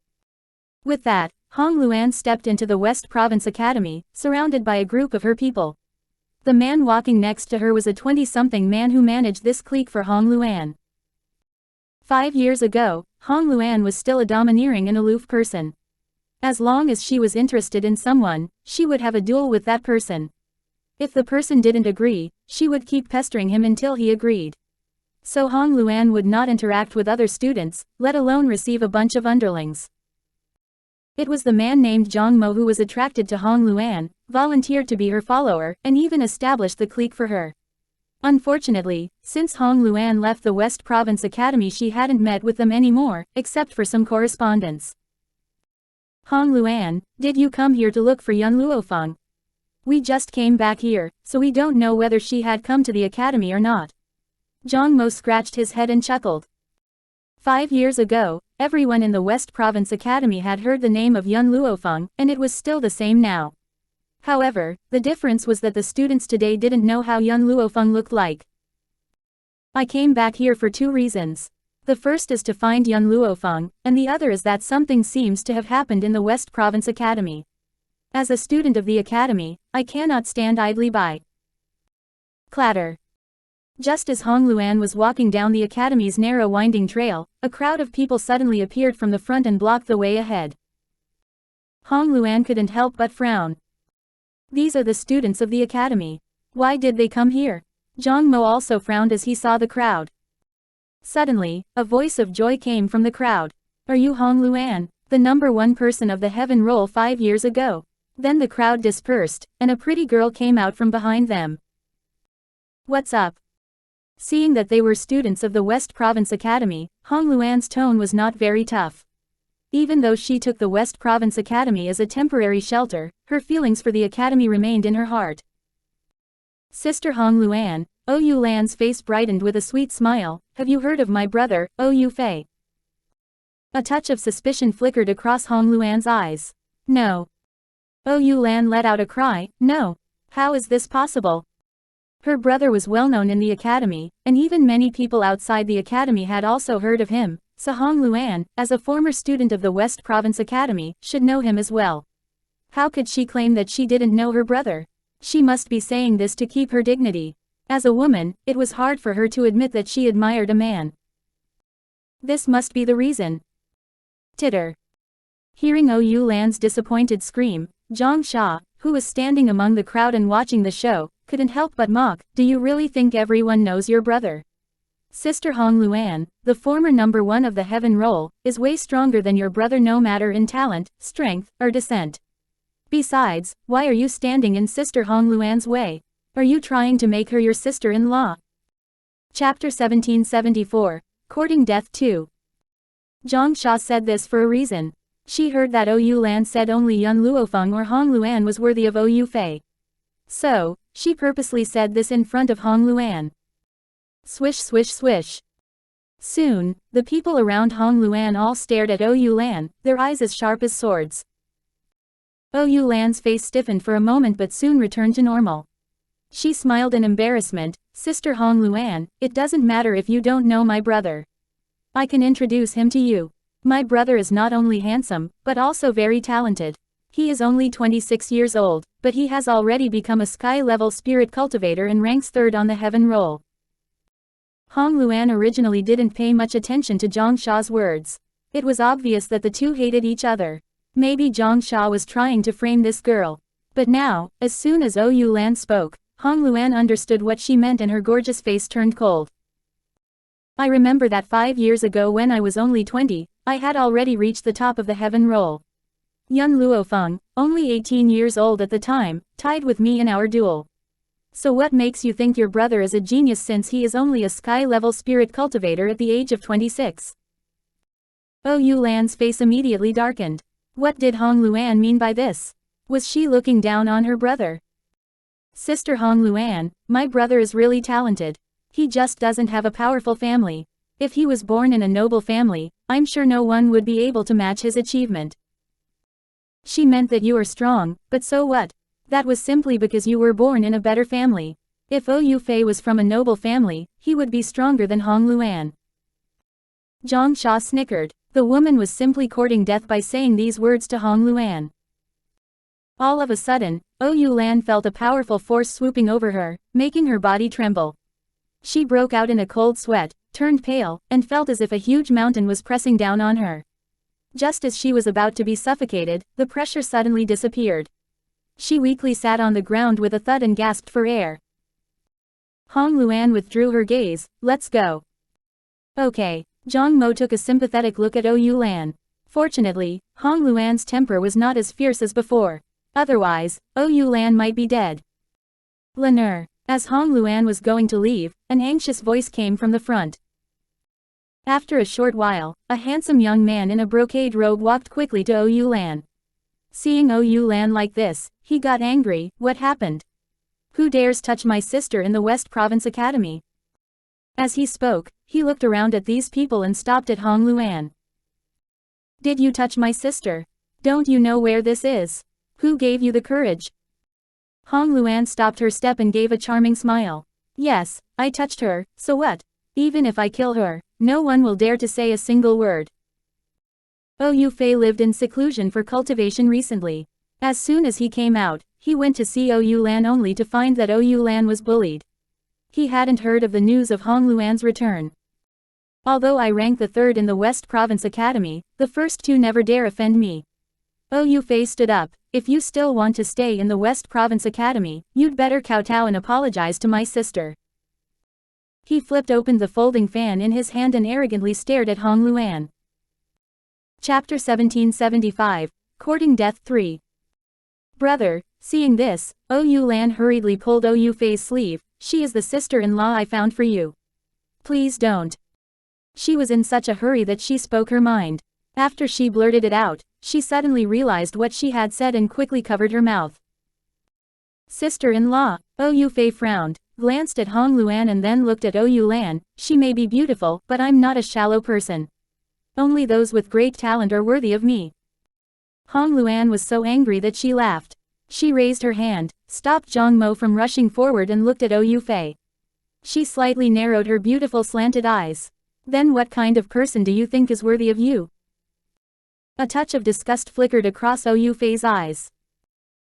With that, Hong Luan stepped into the West Province Academy, surrounded by a group of her people. The man walking next to her was a 20-something man who managed this clique for Hong Luan. 5 years ago, Hong Luan was still a domineering and aloof person. As long as she was interested in someone, she would have a duel with that person. If the person didn't agree, she would keep pestering him until he agreed. So Hong Luan would not interact with other students, let alone receive a bunch of underlings. It was the man named Zhang Mo who was attracted to Hong Luan, volunteered to be her follower, and even established the clique for her. Unfortunately, since Hong Luan left the West Province Academy, she hadn't met with them anymore, except for some correspondence. Hong Luan, did you come here to look for young Luo Feng? We just came back here, so we don't know whether she had come to the academy or not. Zhang Mo scratched his head and chuckled. 5 years ago, everyone in the West Province Academy had heard the name of young Luo Feng, and it was still the same now. However, the difference was that the students today didn't know how young Luo Feng looked like. I came back here for 2 reasons. The first is to find young Luo Feng, and the other is that something seems to have happened in the West Province Academy. As a student of the academy, I cannot stand idly by. Clatter. Just as Hong Luan was walking down the academy's narrow winding trail, a crowd of people suddenly appeared from the front and blocked the way ahead. Hong Luan couldn't help but frown. These are the students of the academy. Why did they come here? Zhang Mo also frowned as he saw the crowd. Suddenly, a voice of joy came from the crowd. Are you Hong Luan, the number 1 person of the heaven roll 5 years ago? Then the crowd dispersed, and a pretty girl came out from behind them. What's up? Seeing that they were students of the West Province Academy, Hong Luan's tone was not very tough. Even though she took the West Province Academy as a temporary shelter, her feelings for the academy remained in her heart. Sister Hong Luan, Ou Lan's face brightened with a sweet smile. Have you heard of my brother, Ou Fei? A touch of suspicion flickered across Hong Luan's eyes. No. Ou Lan let out a cry. No. How is this possible? Her brother was well known in the academy, and even many people outside the academy had also heard of him, so Hong Luan, as a former student of the West Province Academy, should know him as well. How could she claim that she didn't know her brother? She must be saying this to keep her dignity. As a woman, it was hard for her to admit that she admired a man. This must be the reason. Titter. Hearing Ou Lan's disappointed scream, Zhang Xia, who was standing among the crowd and watching the show, couldn't help but mock. Do you really think everyone knows your brother? Sister Hong Luan, the former number 1 of the heaven roll, is way stronger than your brother no matter in talent, strength, or descent. Besides, why are you standing in Sister Hong Luan's way? Are you trying to make her your sister-in-law? Chapter 1774, Courting Death 2. Long Xia said this for a reason. She heard that Ou Lan said only Yun Luo Feng or Hong Luan was worthy of Ou Fei. So, she purposely said this in front of Hong Luan. Swish swish swish. Soon, the people around Hong Luan all stared at Ou Lan, their eyes as sharp as swords. Ou Lan's face stiffened for a moment but soon returned to normal. She smiled in embarrassment. Sister Hong Luan, it doesn't matter if you don't know my brother. I can introduce him to you. My brother is not only handsome, but also very talented. He is only 26 years old, but he has already become a sky-level spirit cultivator and ranks 3rd on the heaven roll. Hong Luan originally didn't pay much attention to Long Xia's words. It was obvious that the two hated each other. Maybe Long Xia was trying to frame this girl. But now, as soon as Ou Lan spoke, Hong Luan understood what she meant and her gorgeous face turned cold. I remember that 5 years ago when I was only 20, I had already reached the top of the heaven roll. Yun Luo Feng, only 18 years old at the time, tied with me in our duel. So what makes you think your brother is a genius since he is only a sky-level spirit cultivator at the age of 26? Ou Lan's face immediately darkened. What did Hong Luan mean by this? Was she looking down on her brother? Sister Hong Luan, my brother is really talented. He just doesn't have a powerful family. If he was born in a noble family, I'm sure no one would be able to match his achievement. She meant that you are strong, but so what? That was simply because you were born in a better family. If Ou Fei was from a noble family, he would be stronger than Hong Luan. Long Xia snickered. The woman was simply courting death by saying these words to Hong Luan. All of a sudden, Ou Lan felt a powerful force swooping over her, making her body tremble. She broke out in a cold sweat, turned pale, and felt as if a huge mountain was pressing down on her. Just as she was about to be suffocated, the pressure suddenly disappeared. She weakly sat on the ground with a thud and gasped for air. Hong Luan withdrew her gaze. Let's go. Okay. Zhang Mo took a sympathetic look at Ou Lan. Fortunately, Hong Luan's temper was not as fierce as before. Otherwise, Ou Lan might be dead. Lanur. As Hong Luan was going to leave, an anxious voice came from the front. After a short while, a handsome young man in a brocade robe walked quickly to Ou Lan. Seeing Ou Lan like this, he got angry. What happened? Who dares touch my sister in the West Province Academy? As he spoke, he looked around at these people and stopped at Hong Luan. Did you touch my sister? Don't you know where this is? Who gave you the courage? Hong Luan stopped her step and gave a charming smile. Yes, I touched her, so what? Even if I kill her, no one will dare to say a single word. Ou Fei lived in seclusion for cultivation recently. As soon as he came out, he went to see Ou Lan only to find that Ou Lan was bullied. He hadn't heard of the news of Hong Luan's return. Although I rank the 3rd in the West Province Academy, the first 2 never dare offend me. Ou Fei stood up. If you still want to stay in the West Province Academy, you'd better kowtow and apologize to my sister. He flipped open the folding fan in his hand and arrogantly stared at Hong Luan. Chapter 1775, Courting Death 3. Brother, seeing this, Ou Lan hurriedly pulled Ou Fei's sleeve. She is the sister-in-law I found for you. Please don't. She was in such a hurry that she spoke her mind. After she blurted it out, she suddenly realized what she had said and quickly covered her mouth. Sister-in-law. Ou Fei frowned, glanced at Hong Luan and then looked at Ou Lan. She may be beautiful, but I'm not a shallow person. Only those with great talent are worthy of me. Hong Luan was so angry that she laughed. She raised her hand, stopped Zhang Mo from rushing forward and looked at Ou Fei. She slightly narrowed her beautiful slanted eyes. Then what kind of person do you think is worthy of you? A touch of disgust flickered across Ou Fei's eyes.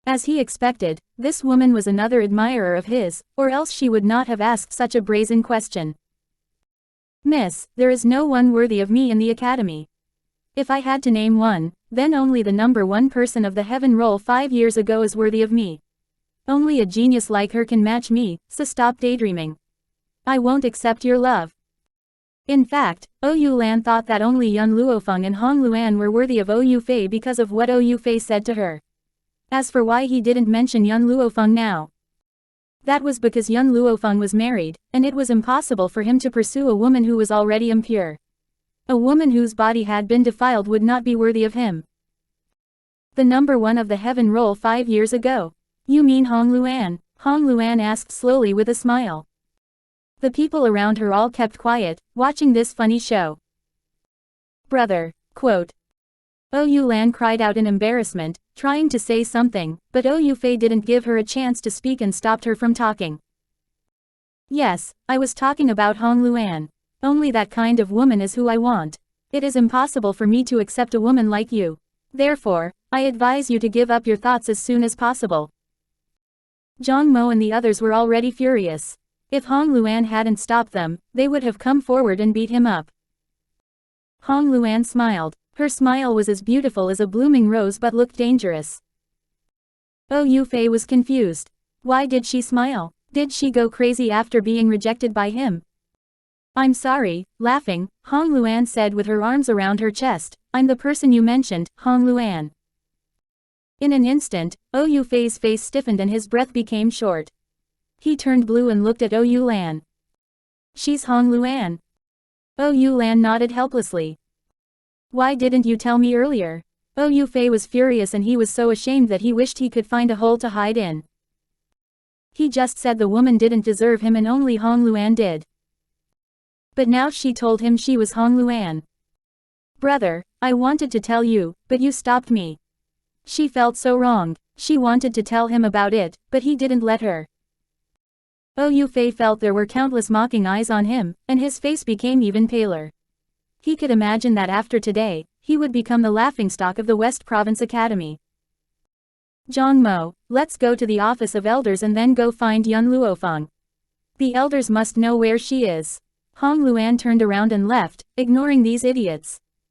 As he expected, this woman was another admirer of his, or else she would not have asked such a brazen question. Miss, there is no one worthy of me in the academy. If I had to name one, then only the number 1 person of the heaven roll 5 years ago is worthy of me. Only a genius like her can match me, so stop daydreaming. I won't accept your love. In fact, Ou Lan thought that only Yun Luo Feng and Hong Luan were worthy of Ou Fei because of what Ou Fei said to her. As for why he didn't mention Yun Luo Feng now, That was because young Luo Feng was married, and it was impossible for him to pursue a woman who was already impure. A woman whose body had been defiled would not be worthy of him. The number 1 of the heaven roll 5 years ago. You mean Hong Luan? Hong Luan asked slowly with a smile. The people around her all kept quiet, watching this funny show. Brother, quote. Ou Lan cried out in embarrassment, trying to say something, but Ou Fei didn't give her a chance to speak and stopped her from talking. Yes, I was talking about Hong Luan. Only that kind of woman is who I want. It is impossible for me to accept a woman like you. Therefore, I advise you to give up your thoughts as soon as possible. Zhang Mo and the others were already furious. If Hong Luan hadn't stopped them, they would have come forward and beat him up. Hong Luan smiled. Her smile was as beautiful as a blooming rose but looked dangerous. Ou Fei was confused. Why did she smile? Did she go crazy after being rejected by him? I'm sorry, laughing, Hong Luan said with her arms around her chest. I'm the person you mentioned, Hong Luan. In an instant, Ou Fei's face stiffened and his breath became short. He turned blue and looked at Ou Lan. She's Hong Luan. Ou Lan nodded helplessly. Why didn't you tell me earlier? Ou Fei was furious and he was so ashamed that he wished he could find a hole to hide in. He just said the woman didn't deserve him and only Hong Luan did. But now she told him she was Hong Luan. Brother, I wanted to tell you, but you stopped me. She felt so wronged. She wanted to tell him about it, but he didn't let her. Ou Fei felt there were countless mocking eyes on him, and his face became even paler. He could imagine that after today, he would become the laughingstock of the West Province Academy. Zhang Mo, let's go to the office of elders and then go find young Luo Feng. The elders must know where she is. Hong Luan turned around and left, ignoring these idiots.